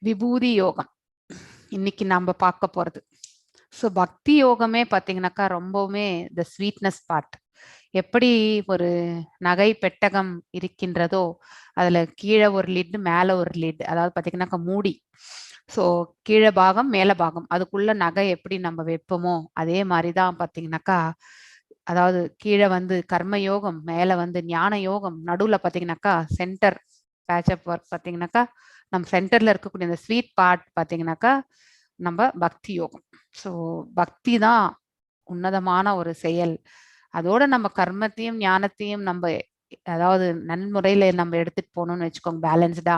விபூதி யோகம் இன்னைக்கு நம்ம பார்க்க போறது. ஸோ பக்தி யோகமே பார்த்தீங்கன்னாக்கா ரொம்பவுமே த ஸ்வீட்னஸ் பார்ட். எப்படி ஒரு நகை பெட்டகம் இருக்கின்றதோ அதுல கீழே ஒரு லிட் மேல ஒரு லிட், அதாவது பார்த்தீங்கன்னாக்கா மூடி. ஸோ கீழே பாகம் மேல பாகம் அதுக்குள்ள நகை எப்படி நம்ம வைப்போமோ அதே மாதிரிதான் பார்த்தீங்கன்னாக்கா, அதாவது கீழே வந்து கர்ம யோகம், மேல வந்து ஞான யோகம், நடுவுல பார்த்தீங்கன்னாக்கா சென்டர் பேட்சப் ஒர்க் பார்த்தீங்கன்னாக்கா நம்ம சென்டர்ல இருக்கக்கூடிய அந்த ஸ்வீட் பார்ட் பார்த்தீங்கன்னாக்கா நம்ம பக்தி யோகம். ஸோ பக்தி தான் உன்னதமான ஒரு செயல். அதோட நம்ம கர்மத்தையும் ஞானத்தையும் நம்ம அதாவது நன்முறையில நம்ம எடுத்துட்டு போகணும்னு வச்சுக்கோங்க, பேலன்ஸ்டா.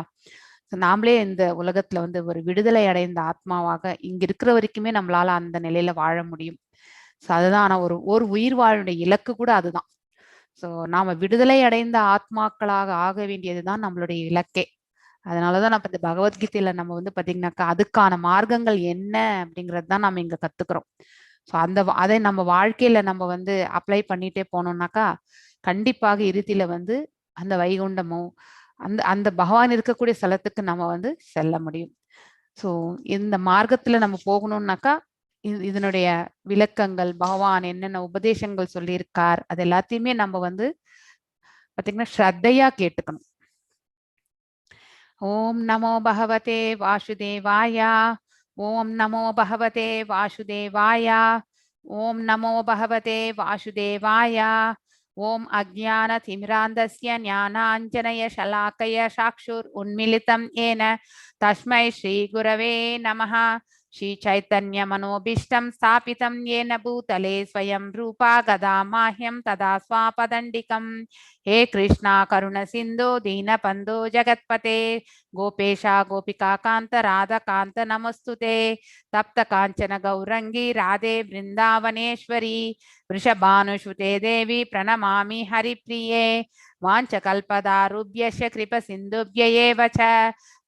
நாமளே இந்த உலகத்துல வந்து ஒரு விடுதலை அடைந்த ஆத்மாவாக இங்க இருக்கிற வரைக்குமே நம்மளால அந்த நிலையில வாழ முடியும். ஸோ அதுதான். ஆனா ஒரு ஒரு உயிர் வாழுடைய இலக்கு கூட அதுதான். ஸோ நாம விடுதலை அடைந்த ஆத்மாக்களாக ஆக வேண்டியதுதான் நம்மளுடைய இலக்கே. அதனாலதான் நம்ம இந்த பகவத்கீதையில நம்ம வந்து பாத்தீங்கன்னாக்கா அதுக்கான மார்க்கங்கள் என்ன அப்படிங்கிறது தான் நம்ம இங்க கத்துக்கிறோம். ஸோ அதை நம்ம வாழ்க்கையில நம்ம வந்து அப்ளை பண்ணிட்டே போனோம்னாக்கா கண்டிப்பாக இறுதியில வந்து அந்த வைகுண்டமோ அந்த அந்த பகவான் இருக்கக்கூடிய ஸ்தலத்துக்கு நம்ம வந்து செல்ல முடியும். ஸோ இந்த மார்க்கத்துல நம்ம போகணும்னாக்கா இதனுடைய விளக்கங்கள், பகவான் என்னென்ன உபதேசங்கள் சொல்லியிருக்கார், அது எல்லாத்தையுமே நம்ம வந்து பாத்தீங்கன்னா ஸ்ரத்தையா கேட்டுக்கணும். ஓம் நமோ பகவதே வாசுதேவாய. ஓம் நமோ பகவதே வாசுதேவாய. ஓம் நமோ பகவதே வாசுதேவாய. ஓம் அஜ்ஞான திமிராந்தஸ்ய ஞானாஞ்சனய ஷலாக்கய சாக்ஷுர் உன்மிலிதம் ஏன தஸ்மை ஸ்ரீ குரவே நமः. श्री चैतन्य मनोभीष्टं स्थापितं येन भूतले स्वयं रूपा गदा माह्यं तदा स्वापदण्डिकं. हे कृष्णा करुण सिन्धु दीनबन्धो जगत्पते गोपेशा गोपिका कान्त राधा कान्त नमस्तुते. तप्त काञ्चन गौरंगी राधे वृंदावनेश्वरी वृषभानुसुते देवी प्रणमामि हरिप्रिये. वाञ्छकल्पदारुभ्यश्च कृपसिन्धुभ्य एव च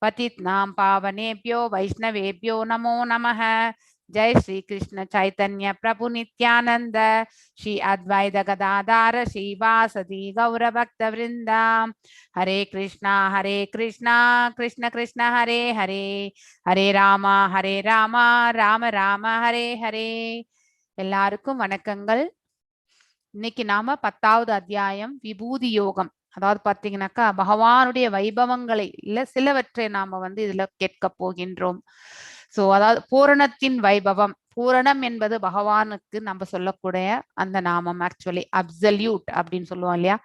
पतितनां पावनेभ्यो वैष्णवेभ्यो नमो नमः. जय श्री कृष्ण चैतन्य प्रभु नित्यानंद श्री अद्वैत गदाधर श्रीवासदि गौर भक्त वृंदा. हरे कृष्णा कृष्ण कृष्ण हरे हरे, हरे राम राम राम हरे हरे. எல்லாருக்கும் வணக்கங்கள். இன்னைக்கு நாம 10வது அத்தியாயம் விபூதி யோகம், அதாவது பாத்தீங்கன்னாக்கா பகவானுடைய வைபவங்களை இல்ல சிலவற்றை நாம வந்து இதுல கேட்க போகின்றோம். சோ அதாவது பூரணத்தின் வைபவம், பூரணம் என்பது பகவானுக்கு நம்ம சொல்லக்கூடிய அந்த நாமம். ஆக்சுவலி அப்சல்யூட் அப்படின்னு சொல்லுவோம் இல்லையா.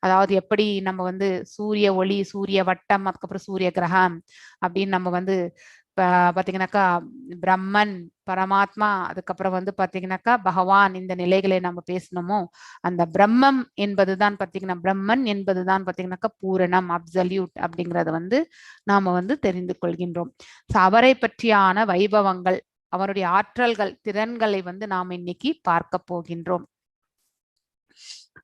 அதாவது எப்படி நம்ம வந்து சூரிய ஒளி, சூரிய வட்டம், அதுக்கப்புறம் சூரிய கிரகம் அப்படின்னு நம்ம வந்து பாத்தீங்கன்னாக்கா பிரம்மன், பரமாத்மா, அதுக்கப்புறம் வந்து பாத்தீங்கன்னாக்கா பகவான், இந்த நிலைகளை நம்ம பேசணுமோ அந்த பிரம்மம் என்பதுதான் பாத்தீங்கன்னா, பிரம்மன் என்பதுதான் பாத்தீங்கன்னாக்கா பூரணம், அப்சல்யூட் அப்படிங்கறத வந்து நாம வந்து தெரிந்து கொள்கின்றோம். அவரை பற்றியான வைபவங்கள், அவருடைய ஆற்றல்கள், திறன்களை வந்து நாம் இன்னைக்கு பார்க்க போகின்றோம்.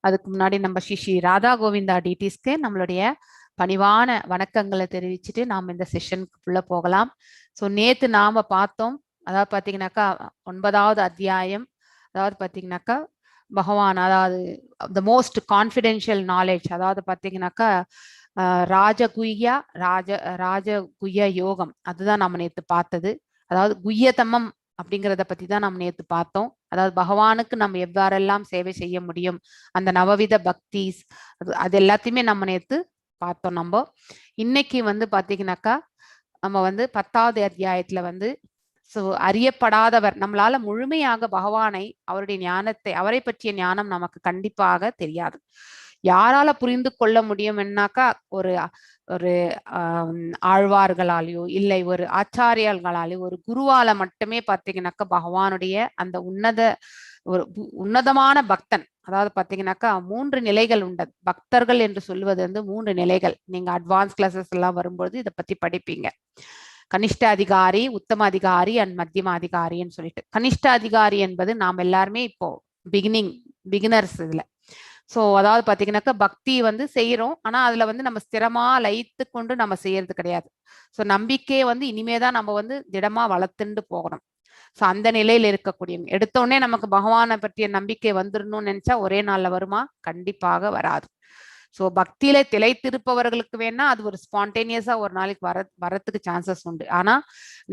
அதுக்கு முன்னாடி நம்ம ஸ்ரீ ராதா கோவிந்தா டிடிஸ்க்கு நம்மளுடைய பணிவான வணக்கங்களை தெரிவிச்சுட்டு நாம் இந்த செஷனுக்குள்ள போகலாம். ஸோ நேத்து நாம பார்த்தோம், அதாவது பார்த்தீங்கன்னாக்கா 9வது அத்தியாயம், அதாவது பார்த்தீங்கன்னாக்கா பகவான், அதாவது த மோஸ்ட் கான்ஃபிடென்ஷியல் நாலேஜ், அதாவது பார்த்தீங்கன்னாக்கா ராஜகுய்யா ராஜகுய்ய யோகம், அதுதான் நம்ம நேத்து பார்த்தது. அதாவது குய்யதமம் அப்படிங்கிறத பத்தி தான் நம்ம நேத்து பார்த்தோம். அதாவது பகவானுக்கு நம்ம எவ்வாறெல்லாம் சேவை செய்ய முடியும், அந்த நவவித பக்திஸ், அது எல்லாத்தையுமே நம்ம நேத்து பார்த்தோம். நம்ம இன்னைக்கு வந்து பாத்தீங்கன்னாக்கா நம்ம வந்து 10வது அத்தியாயத்துல வந்து அறியப்படாதவர், நம்மளால முழுமையாக பகவானை, அவருடைய ஞானத்தை, அவரை பற்றிய ஞானம் நமக்கு கண்டிப்பாக தெரியாது. யாரால புரிந்து கொள்ள முடியும்னாக்கா ஒரு ஒரு ஆழ்வார்களாலேயோ இல்லை ஒரு ஆச்சாரியர்களாலேயோ ஒரு குருவால மட்டுமே பார்த்தீங்கன்னாக்கா பகவானுடைய அந்த ஒரு உன்னதமான பக்தன், அதாவது பாத்தீங்கன்னாக்கா 3 நிலைகள் உண்டு. பக்தர்கள் என்று சொல்லுவது வந்து 3 நிலைகள். நீங்க அட்வான்ஸ் கிளாஸஸ் எல்லாம் வரும்போது இதை பத்தி படிப்பீங்க. கனிஷ்ட அதிகாரி, உத்தம அதிகாரி அண்ட் மத்தியம அதிகாரின்னு சொல்லிட்டு. கனிஷ்ட அதிகாரி என்பது நாம் எல்லாருமே இப்போ பிகினர்ஸ் இதுல. ஸோ அதாவது பாத்தீங்கன்னாக்கா பக்தி வந்து செய்யறோம், ஆனா அதுல வந்து நம்ம ஸ்திரமா லயித்து கொண்டு நம்ம செய்யறது கிடையாது. ஸோ நம்பிக்கையை வந்து இனிமேதான் நம்ம வந்து திடமா வளர்த்துண்டு போகணும். ஸோ அந்த நிலையில இருக்கக்கூடியவங்க எடுத்த உடனே நமக்கு பகவானை பற்றிய நம்பிக்கை வந்துடணும்னு நினைச்சா ஒரே நாள்ல வருமா? கண்டிப்பாக வராது. ஸோ பக்தியில திளைத்திருப்பவர்களுக்கு வேணா அது ஒரு ஸ்பான்டேனியஸா ஒரு நாளைக்கு வரத்துக்கு சான்சஸ் உண்டு. ஆனா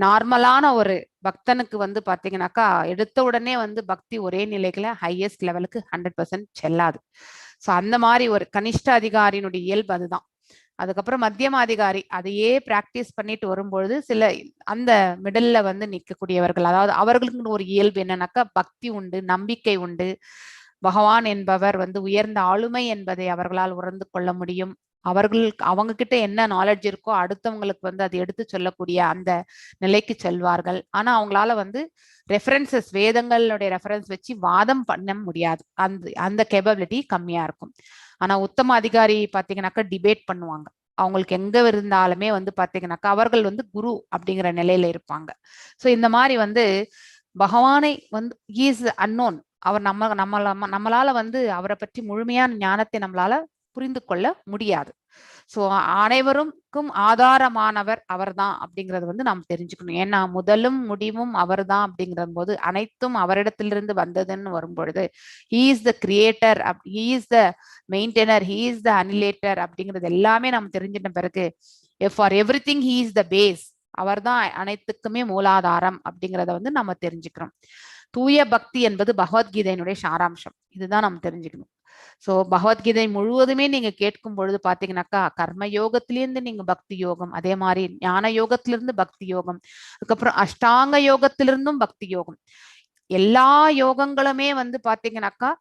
நார்மலான ஒரு பக்தனுக்கு வந்து பாத்தீங்கன்னாக்கா எடுத்த உடனே வந்து பக்தி ஒரே நிலைக்குல ஹையஸ்ட் லெவலுக்கு 100% செல்லாது. ஸோ அந்த மாதிரி ஒரு கனிஷ்ட அதிகாரியினுடைய இயல்பு அதுதான். அதுக்கப்புறம் மத்தியம அதிகாரி அதையே பிராக்டிஸ் பண்ணிட்டு வரும்பொழுது சில அந்த மிடல்ல வந்து நிற்கக்கூடியவர்கள், அதாவது அவர்களுக்கு ஒரு இயல்பு என்னன்னாக்கா பக்தி உண்டு, நம்பிக்கை உண்டு, பகவான் என்பவர் வந்து உயர்ந்த ஆளுமை என்பதை அவர்களால் உணர்ந்து கொள்ள முடியும். அவங்க கிட்ட என்ன நாலேஜ் இருக்கோ அடுத்தவங்களுக்கு வந்து அதை எடுத்து சொல்லக்கூடிய அந்த நிலைக்கு செல்வார்கள். ஆனா அவங்களால வந்து ரெஃபரன்சஸ் வேதங்களுடைய ரெஃபரன்ஸ் வச்சு வாதம் பண்ண முடியாது. அந்த கேப்பபிலிட்டி கம்மியா இருக்கும். ஆனா உத்தம அதிகாரி பாத்தீங்கன்னாக்கா டிபேட் பண்ணுவாங்க. அவங்களுக்கு எங்க இருந்தாலுமே வந்து பாத்தீங்கன்னாக்கா அவர்கள் வந்து குரு அப்படிங்கிற நிலையில இருப்பாங்க. ஸோ இந்த மாதிரி வந்து பகவானை வந்து இஸ் அன்னோன். அவர் நம்மளால வந்து அவரை பற்றி முழுமையான ஞானத்தை நம்மளால புரிந்து கொள்ள முடியாது. ஸோ அனைவருக்கும் ஆதாரமானவர் அவர் தான் அப்படிங்கறது வந்து நாம் தெரிஞ்சுக்கணும். ஏன்னா முதலும் முடிவும் அவர் தான் அப்படிங்கிற போது அனைத்தும் அவரிடத்திலிருந்து வந்ததுன்னு வரும்பொழுது he is the creator, he is the maintainer, he is the annihilator அப்படிங்கிறது எல்லாமே நம்ம தெரிஞ்சிட்ட பிறகு for everything he is the base, அவர் தான் அனைத்துக்குமே மூலாதாரம் அப்படிங்கிறத வந்து நம்ம தெரிஞ்சுக்கிறோம். தூய பக்தி என்பது பகவத்கீதையினுடைய சாராம்சம். இதுதான் நம்ம தெரிஞ்சுக்கணும். சோ பகவத்கீதை முழுவதுமே நீங்க கேட்கும் பொழுது பாத்தீங்கன்னாக்கா கர்ம யோகத்திலிருந்து நீங்க பக்தி யோகம், அதே மாதிரி ஞான யோகத்திலிருந்து பக்தி யோகம், அதுக்கப்புறம் அஷ்டாங்க யோகத்திலிருந்தும் பக்தி யோகம், எல்லா யோகங்களுமே வந்து பாத்தீங்கன்னாக்கா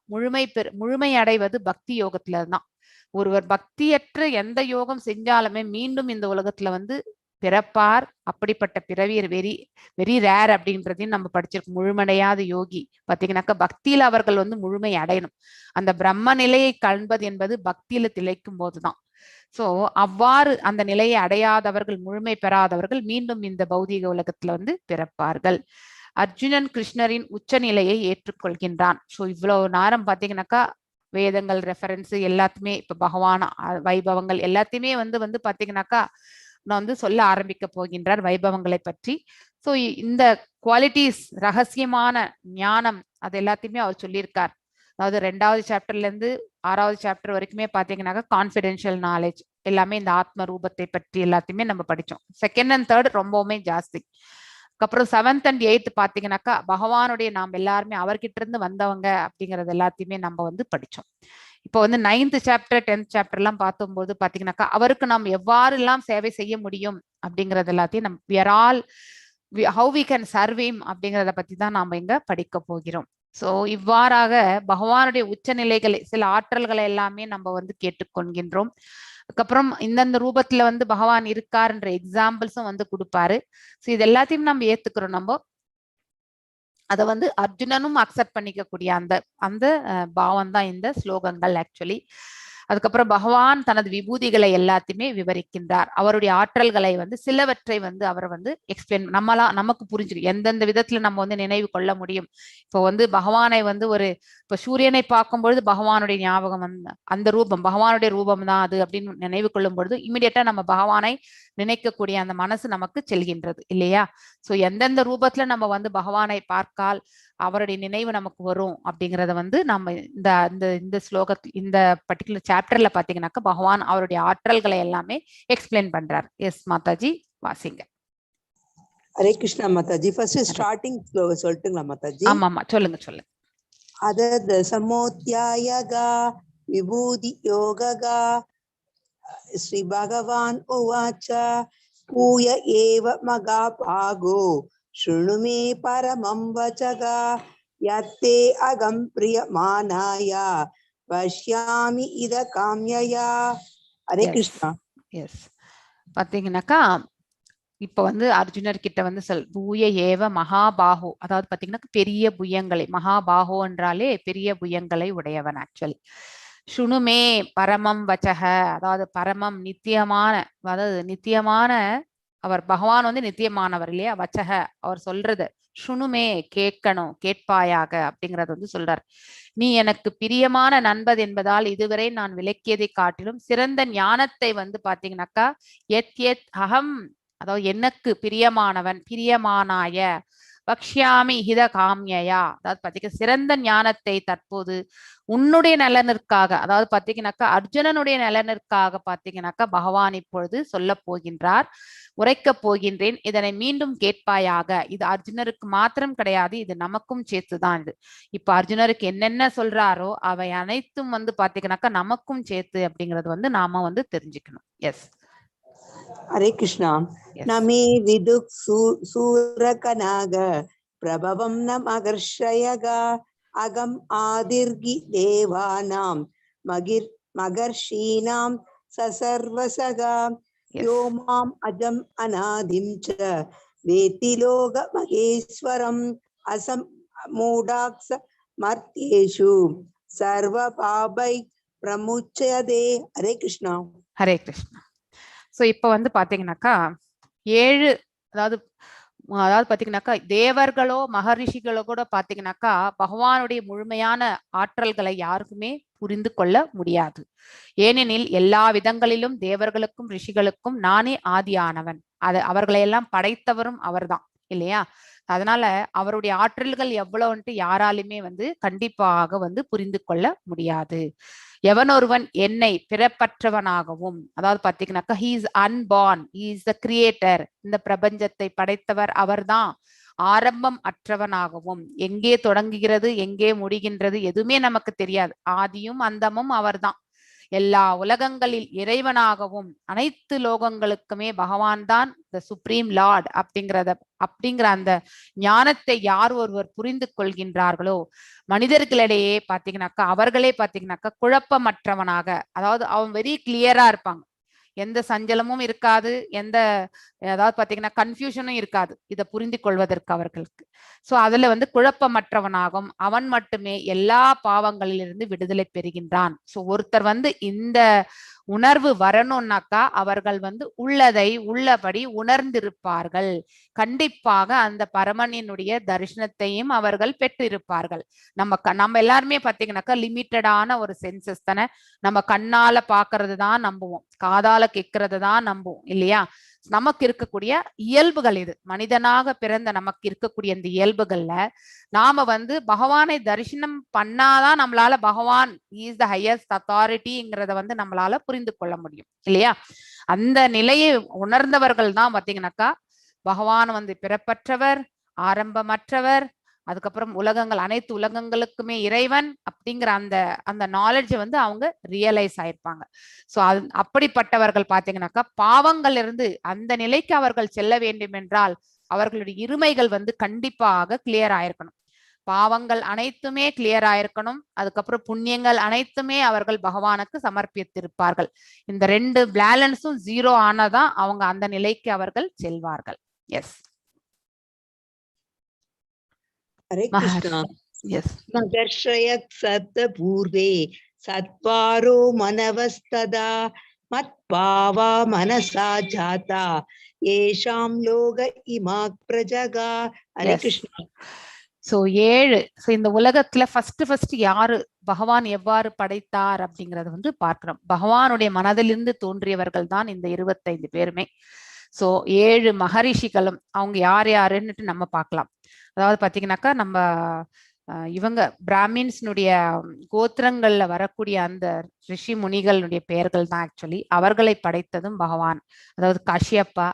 முழுமை அடைவது பக்தி யோகத்துல தான். ஒருவர் பக்தியற்ற எந்த யோகம் செஞ்சாலுமே மீண்டும் இந்த உலகத்துல வந்து பிறப்பார். அப்படிப்பட்ட பிறவி வெரி வெரி ரேர் அப்படின்றதையும் நம்ம படிச்சிருக்கோம். முழுமடையாத யோகி பாத்தீங்கன்னாக்கா பக்தியில அவர்கள் வந்து முழுமை அடையணும். அந்த பிரம்ம நிலையை காண்பது என்பது பக்தியில திளைக்கும் போதுதான். சோ அவ்வாறு அந்த நிலையை அடையாதவர்கள், முழுமை பெறாதவர்கள் மீண்டும் இந்த பௌதீக உலகத்துல வந்து பிறப்பார்கள். அர்ஜுனன் கிருஷ்ணரின் உச்ச நிலையை ஏற்றுக்கொள்கின்றான். சோ இவ்வளவு நேரம் பாத்தீங்கன்னாக்கா வேதங்கள் ரெஃபரன்ஸ் எல்லாத்துமே இப்ப பகவான் வைபவங்கள் எல்லாத்தையுமே வந்து பாத்தீங்கன்னாக்கா நான் வந்து சொல்ல ஆரம்பிக்க போகின்றார் வைபவங்களை பற்றி. சோ இந்த குவாலிட்டிஸ் ரகசியமான ஞானம் அது எல்லாத்தையுமே அவர் சொல்லியிருக்கார். அதாவது 2வது சாப்டர்ல இருந்து 6வது சாப்டர் வரைக்குமே பாத்தீங்கன்னாக்கா கான்ஃபிடென்ஷியல் நாலேஜ் எல்லாமே இந்த ஆத்ம ரூபத்தை பற்றி எல்லாத்தையுமே நம்ம படிச்சோம். 2nd and 3rd ரொம்பவுமே ஜாஸ்தி. அப்புறம் 7th and 8th பாத்தீங்கன்னாக்கா பகவானுடைய நாம் எல்லாருமே அவர்கிட்ட இருந்து வந்தவங்க அப்படிங்கறது எல்லாத்தையுமே நம்ம வந்து படிச்சோம். இப்போ வந்து 9th சாப்டர் 10th சாப்டர் எல்லாம் பார்க்கும்போது பாத்தீங்கன்னாக்கா அவருக்கு நாம் எவ்வாறு எல்லாம் சேவை செய்ய முடியும் அப்படிங்கறது எல்லாத்தையும் நம்ம we are all how we can serve him அப்படிங்கறத பத்தி தான் நாம இங்க படிக்க போகிறோம். சோ இவ்வாறாக பகவானுடைய உச்ச நிலைகளை சில ஆற்றல்களை எல்லாமே நம்ம வந்து கேட்டுக்கொள்கின்றோம். அதுக்கப்புறம் இந்தந்த ரூபத்துல வந்து பகவான் இருக்காருன்ற எக்ஸாம்பிள்ஸும் வந்து கொடுப்பாரு. சோ இது எல்லாத்தையும் நம்ம ஏத்துக்கிறோம். நம்ம அதை வந்து அர்ஜுனனும் அக்செப்ட் பண்ணிக்கக்கூடிய அந்த அந்த பாவம் தான் இந்த ஸ்லோகங்கள் ஆக்சுவலி. அதுக்கப்புறம் பகவான் தனது விபூதிகளை எல்லாத்தையுமே விவரிக்கின்றார். அவருடைய ஆற்றல்களை வந்து சிலவற்றை வந்து அவர் வந்து எக்ஸ்பிளைன் நமக்கு புரிஞ்சிடும் எந்தெந்த விதத்துல நம்ம வந்து நினைவு கொள்ள முடியும். இப்போ வந்து பகவானை வந்து இப்ப சூரியனை பார்க்கும் பொழுது பகவானுடைய ஞாபகம் வந்து அந்த ரூபம் பகவானுடைய ரூபம் தான் அது அப்படின்னு நினைவு கொள்ளும் பொழுது இமிடியேட்டா நம்ம பகவானை நினைக்கக்கூடிய அந்த மனசு நமக்கு செல்கின்றது இல்லையா? சோ எந்தெந்த ரூபத்துல நம்ம வந்து பகவானை பார்க்கால் அவருடைய நினைவு நமக்கு வரும் அப்படிங்கறத வந்து நம்ம இந்த இந்த ஸ்லோகத்தில் இந்த பர்டிகுலர் சாப்டர்ல பாத்தீங்கன்னாக்கா பகவான் அவருடைய ஆற்றல்களை எல்லாமே எக்ஸ்பிளைன் பண்றார். எஸ் மாதாஜி வாசிங்க. ஹரே கிருஷ்ணா மாதாஜி. ஃபர்ஸ்ட் ஸ்டார்டிங் ஸ்லோகம் சொல்லிட்டுங்களா மாதாஜி? ஆமாமா சொல்லுங்க. அதத் சமோத்யாயகா விபூதி யோககா ஸ்ரீ பகவான் உவாச்ச பூய ஏவ மகாபாகோ शृणु मे परमं वचगा यत्ते अगं प्रियमानाया पश्यामि इद काम्यया. हरे कृष्णा. எஸ் பாத்தீங்கன்னாக்கா இப்ப வந்து அர்ஜுனர் கிட்ட வந்து பூய ஏவ மகாபாகோ, அதாவது பாத்தீங்கன்னா பெரிய புயங்களை, மகாபாகோ என்றாலே பெரிய புயங்களை உடையவன் ஆக்சுவலி. சுணுமே பரமம் வச்சக, அதாவது பரமம் நித்தியமான, அதாவது நித்தியமான அவர் பகவான் வந்து நித்தியமானவர் இல்லையா? வச்சக அவர் சொல்றது சுணுமே கேட்கணும், கேட்பாயாக அப்படிங்கறது வந்து சொல்றார். நீ எனக்கு பிரியமான நண்பது என்பதால் இதுவரை நான் விளக்கியதை காட்டிலும் சிறந்த ஞானத்தை வந்து பாத்தீங்கன்னாக்கா எத் எத் அகம், அதாவது எனக்கு பிரியமானவன், பிரியமானாய பக்ஷ்யாமி ஹித காமியா, அதாவது பாத்தீங்கன்னா சிறந்த ஞானத்தை தற்போது உன்னுடைய நலனிற்காக, அதாவது பாத்தீங்கன்னாக்கா அர்ஜுனனுடைய நலனிற்காக பாத்தீங்கன்னாக்கா பகவான் இப்பொழுது சொல்ல போகின்றார், உரைக்கப் போகின்றேன், இதனை மீண்டும் கேட்பாயாக. இது அர்ஜுனருக்கு மாத்திரம் கிடையாது, இது நமக்கும் சேர்த்துதான். இது இப்ப அர்ஜுனருக்கு என்னென்ன சொல்றாரோ அவை அனைத்தும் வந்து பாத்தீங்கன்னாக்கா நமக்கும் சேர்த்து அப்படிங்கறது வந்து நாம வந்து தெரிஞ்சுக்கணும். எஸ். ஹரே கிருஷ்ணா. நமே விதுக் சூரகநாக பிரபவம் ந மகர்ஷயகா அகம் ஆதிர்கி தேவானாம் மகர்ஷீனாம் சசர்வசகா யோ மாம் அஜம் அநாதிம் ச வேத்தி லோக மகேஸ்வரம் அசம் மூடாக்ஷ மர்த்யேஷு சர்வ பாபை பிரமுச்சதே. ஹரே கிருஷ்ணா. ஹரே கிருஷ்ணா. சோ இப்ப வந்து பாத்தீங்கன்னாக்கா 7, அதாவது பாத்தீங்கன்னாக்கா தேவர்களோ மகரிஷிகளோ கூட பாத்தீங்கன்னாக்கா பகவானுடைய முழுமையான ஆற்றல்களை யாருக்குமே புரிந்து கொள்ள முடியாது. ஏனெனில் எல்லா விதங்களிலும் தேவர்களுக்கும் ரிஷிகளுக்கும் நானே ஆதியானவன், அவர்களை எல்லாம் படைத்தவரும் அவர்தான் இல்லையா? அதனால அவருடைய ஆற்றல்கள் எவ்வளவுன்ட்டு யாராலுமே வந்து கண்டிப்பாக வந்து புரிந்து கொள்ள முடியாது. எவனொருவன் என்னை பிறப்பற்றவனாகவும், அதாவது பாத்தீங்கன்னாக்கா he is unborn, he is the creator, இந்த பிரபஞ்சத்தை படைத்தவர் அவர்தான், ஆரம்பம் அற்றவனாகவும், எங்கே தொடங்குகிறது எங்கே முடிகின்றது எதுவுமே நமக்கு தெரியாது, ஆதியும் அந்தமும் அவர்தான், எல்லா உலகங்களில் இறைவனாகவும், அனைத்து லோகங்களுக்குமே பகவான் தான் த சுப்ரீம் லார்ட் அப்படிங்கிற அந்த ஞானத்தை யார் ஒருவர் புரிந்து கொள்கின்றார்களோ மனிதர்களிடையே பாத்தீங்கன்னாக்கா அவர்களே பாத்தீங்கன்னாக்கா குழப்பமற்றவனாக, அதாவது அவன் வெரி கிளியரா இருப்பாங்க, எந்த சஞ்சலமும் இருக்காது, அதாவது பாத்தீங்கன்னா கன்ஃபியூஷனும் இருக்காது இதை புரிந்து கொள்வதற்கு அவர்களுக்கு. சோ அதுல வந்து குழப்பமற்றவனாகும், அவன் மட்டுமே எல்லா பாவங்களிலிருந்து விடுதலை பெறுகின்றான். சோ ஒருத்தர் வந்து இந்த உணர்வு வரணும்னாக்கா அவர்கள் வந்து உள்ளதை உள்ளபடி உணர்ந்திருப்பார்கள், கண்டிப்பாக அந்த பரமனினுடைய தரிசனத்தையும் அவர்கள் பெற்றிருப்பார்கள். நம்ம எல்லாருமே பாத்தீங்கன்னாக்கா லிமிட்டடான ஒரு சென்சஸ் தானே, நம்ம கண்ணால பாக்குறது தான் நம்புவோம், காதால கேட்கறது தான் நம்புவோம் இல்லையா? நமக்கு இருக்கக்கூடிய இயல்புகள் இது, மனிதனாக பிறந்த நமக்கு இருக்கக்கூடிய இந்த இயல்புகள்ல நாம வந்து பகவானை தரிசனம் பண்ணாதான் நம்மளால பகவான் இஸ் த ஹையஸ்ட் அத்தாரிட்டிங்கிறத வந்து நம்மளால புரிந்து கொள்ள முடியும் இல்லையா? அந்த நிலையை உணர்ந்தவர்கள் தான் பாத்தீங்கன்னாக்கா பகவான் வந்து பிறப்பற்றவர், ஆரம்பமற்றவர், அதுக்கப்புறம் உலகங்கள் அனைத்து உலகங்களுக்குமே இறைவன் அப்படிங்கிற அந்த நாலேஜ் வந்து அவங்க ரியலைஸ் ஆயிருப்பாங்க. சோ அப்படிப்பட்டவர்கள் பாத்தீங்கன்னாக்கா பாவங்கள் இருந்து அந்த நிலைக்கு அவர்கள் செல்ல வேண்டும் என்றால் அவர்களுடைய இருமைகள் வந்து கண்டிப்பாக கிளியர் ஆயிருக்கணும், பாவங்கள் அனைத்துமே கிளியர் ஆயிருக்கணும், அதுக்கப்புறம் புண்ணியங்கள் அனைத்துமே அவர்கள் பகவானுக்கு சமர்ப்பித்திருப்பார்கள். இந்த 2 பேலன்ஸும் 0 ஆனாதான் அவங்க அந்த நிலைக்கு அவர்கள் செல்வார்கள். எஸ். ஹரே கிருஷ்ணா. எஸ். மகர்ஷயக் சத்த பூர்வே சத்வாரோ மனவஸ்ததா மத்பாவா மனசா ஜாதா ஏஷாம் லோக இமாக் பிரஜகா. ஹரே கிருஷ்ணா. சோ 7, இந்த உலகத்துல ஃபர்ஸ்ட் யாரு பகவான் எவ்வாறு படைத்தார் அப்படிங்கறது வந்து பார்க்கிறோம். பகவானுடைய மனதிலிருந்து தோன்றியவர்கள் தான் இந்த 25 பேருமே. சோ 7 மகரிஷிகளும் அவங்க யார் யாருன்னுட்டு நம்ம பார்க்கலாம். அதாவது பாத்தீங்கன்னாக்கா நம்ம இவங்க பிராமின்ஸ்னுடைய கோத்திரங்கள்ல வரக்கூடிய அந்த ரிஷி முனிகளுடைய பெயர்கள் தான் ஆக்சுவலி அவர்களை படைத்ததும் பகவான். அதாவது காஷ்யப்பா,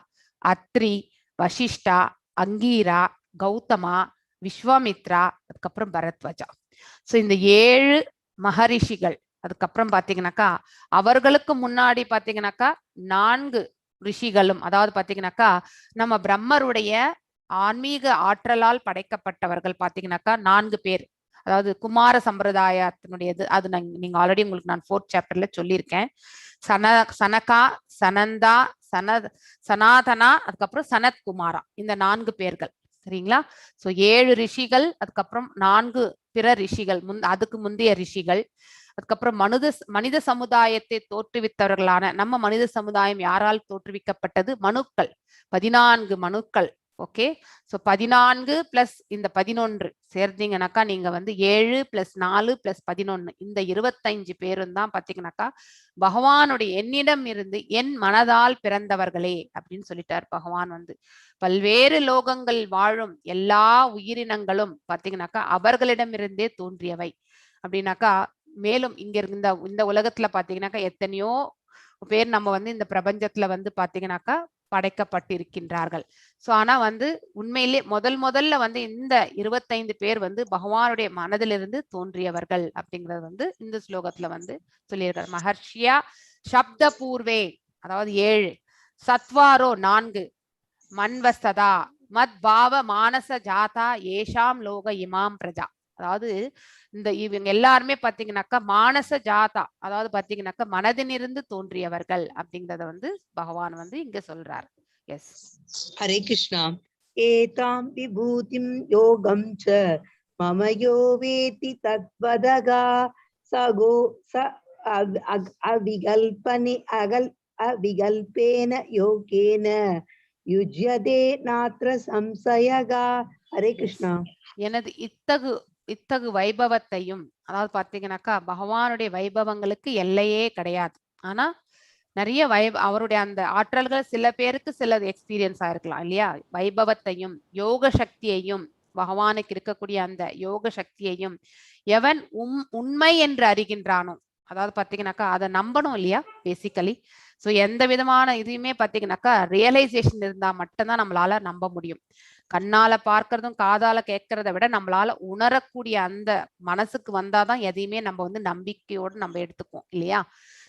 அத்ரி, வசிஷ்டா, அங்கீரா, கௌதமா, விஸ்வாமித்ரா, அதுக்கப்புறம் பரத்வஜா. சோ இந்த 7 மகரிஷிகள், அதுக்கப்புறம் பாத்தீங்கன்னாக்கா அவர்களுக்கு முன்னாடி பாத்தீங்கன்னாக்கா 4 ரிஷிகளும், அதாவது பாத்தீங்கன்னாக்கா நம்ம பிரம்மருடைய ஆன்மீக ஆற்றலால் படைக்கப்பட்டவர்கள் பாத்தீங்கன்னாக்கா 4 பேர். அதாவது குமார சம்பிரதாயத்தினுடையது, அது நீங்க ஆல்ரெடி உங்களுக்கு நான் 4th சாப்டர்ல சொல்லியிருக்கேன். சனகா, சனந்தா, சனாதனா, அதுக்கப்புறம் சனத் குமாரா, இந்த 4 பேர்கள் சரிங்களா? சோ 7 ரிஷிகள், அதுக்கப்புறம் 4 பிற ரிஷிகள், அதுக்கு முந்தைய ரிஷிகள், அதுக்கப்புறம் மனித சமுதாயத்தை தோற்றுவித்தவர்களான நம்ம மனித சமுதாயம் யாரால் தோற்றுவிக்கப்பட்டது? மனுக்கள், 14 மனுக்கள் ஓகே. ஸோ 14 பிளஸ் இந்த 11 சேர்ந்தீங்கன்னாக்கா நீங்க வந்து 7 பிளஸ் 4 பிளஸ் 11 இந்த 25 பேரும் தான் பாத்தீங்கன்னாக்கா பகவானுடைய என்னிடம் இருந்து என் மனதால் பிறந்தவர்களே அப்படின்னு சொல்லிட்டார் பகவான் வந்து. பல்வேறு லோகங்கள் வாழும் எல்லா உயிரினங்களும் பாத்தீங்கன்னாக்கா அவர்களிடமிருந்தே தோன்றியவை அப்படின்னாக்கா. மேலும் இங்க இருந்த இந்த உலகத்துல பாத்தீங்கன்னாக்கா எத்தனையோ பேர் நம்ம வந்து இந்த பிரபஞ்சத்துல வந்து பாத்தீங்கன்னாக்கா படைக்கப்பட்டிருக்கின்றார்கள். சோ ஆனா வந்து உண்மையிலே முதல்ல வந்து இந்த 25 பேர் வந்து பகவானுடைய மனதிலிருந்து தோன்றியவர்கள் அப்படிங்கறது வந்து இந்த ஸ்லோகத்துல வந்து சொல்லியிருக்காரு. மகர்ஷியா சப்த பூர்வே அதாவது 7, சத்வாரோ 4, மன்வஸ்ததா மத் பாவ மானச ஜாதா ஏஷாம் லோக இமாம் பிரஜா. அதாவது இந்த இவங்க எல்லாருமே பாத்தீங்கன்னாக்கா மானச ஜாதா அதாவது பாத்தீங்கன்னாக்கா மனதினிருந்து தோன்றியவர்கள் அப்படிங்கறத வந்து பகவான் வந்து இங்க சொல்றார். எஸ். ஹரே கிருஷ்ணா. ஏதாம் விபூதிம் யோகம் ச மம யோ வேதி தத்வதகா சகோ ச அவிகல்பனி அவிகல்பேன யோகேன யுஜ்யதே நாத்ர சம்சயகா. ஹரே கிருஷ்ணா. எனது இத்தகு வைபவத்தையும் அதாவது பாத்தீங்கன்னாக்கா பகவானுடைய வைபவங்களுக்கு எல்லையே கிடையாது. ஆனா நிறைய அவருடைய அந்த ஆற்றல்கள் சில பேருக்கு சில எக்ஸ்பீரியன்ஸ் ஆயிருக்கலாம் இல்லையா. வைபவத்தையும் யோக சக்தியையும் பகவானுக்கு இருக்கக்கூடிய அந்த யோக சக்தியையும் எவன் உண்மை என்று அறிகின்றானோ அதாவது பாத்தீங்கன்னாக்கா அதை நம்பணும் இல்லையா பேசிக்கலி. ஸோ எந்த விதமான இதையுமே பாத்தீங்கன்னாக்கா ரியலைசேஷன் இருந்தா மட்டும்தான் நம்மளால நம்ப முடியும். கண்ணால பார்க்கறதும் காதால கேட்கறத விட நம்மளால உணரக்கூடிய அந்த மனசுக்கு வந்தாதான் எதையுமே நம்ம வந்து நம்பிக்கையோடு நம்ம எடுத்துக்குவோம் இல்லையா.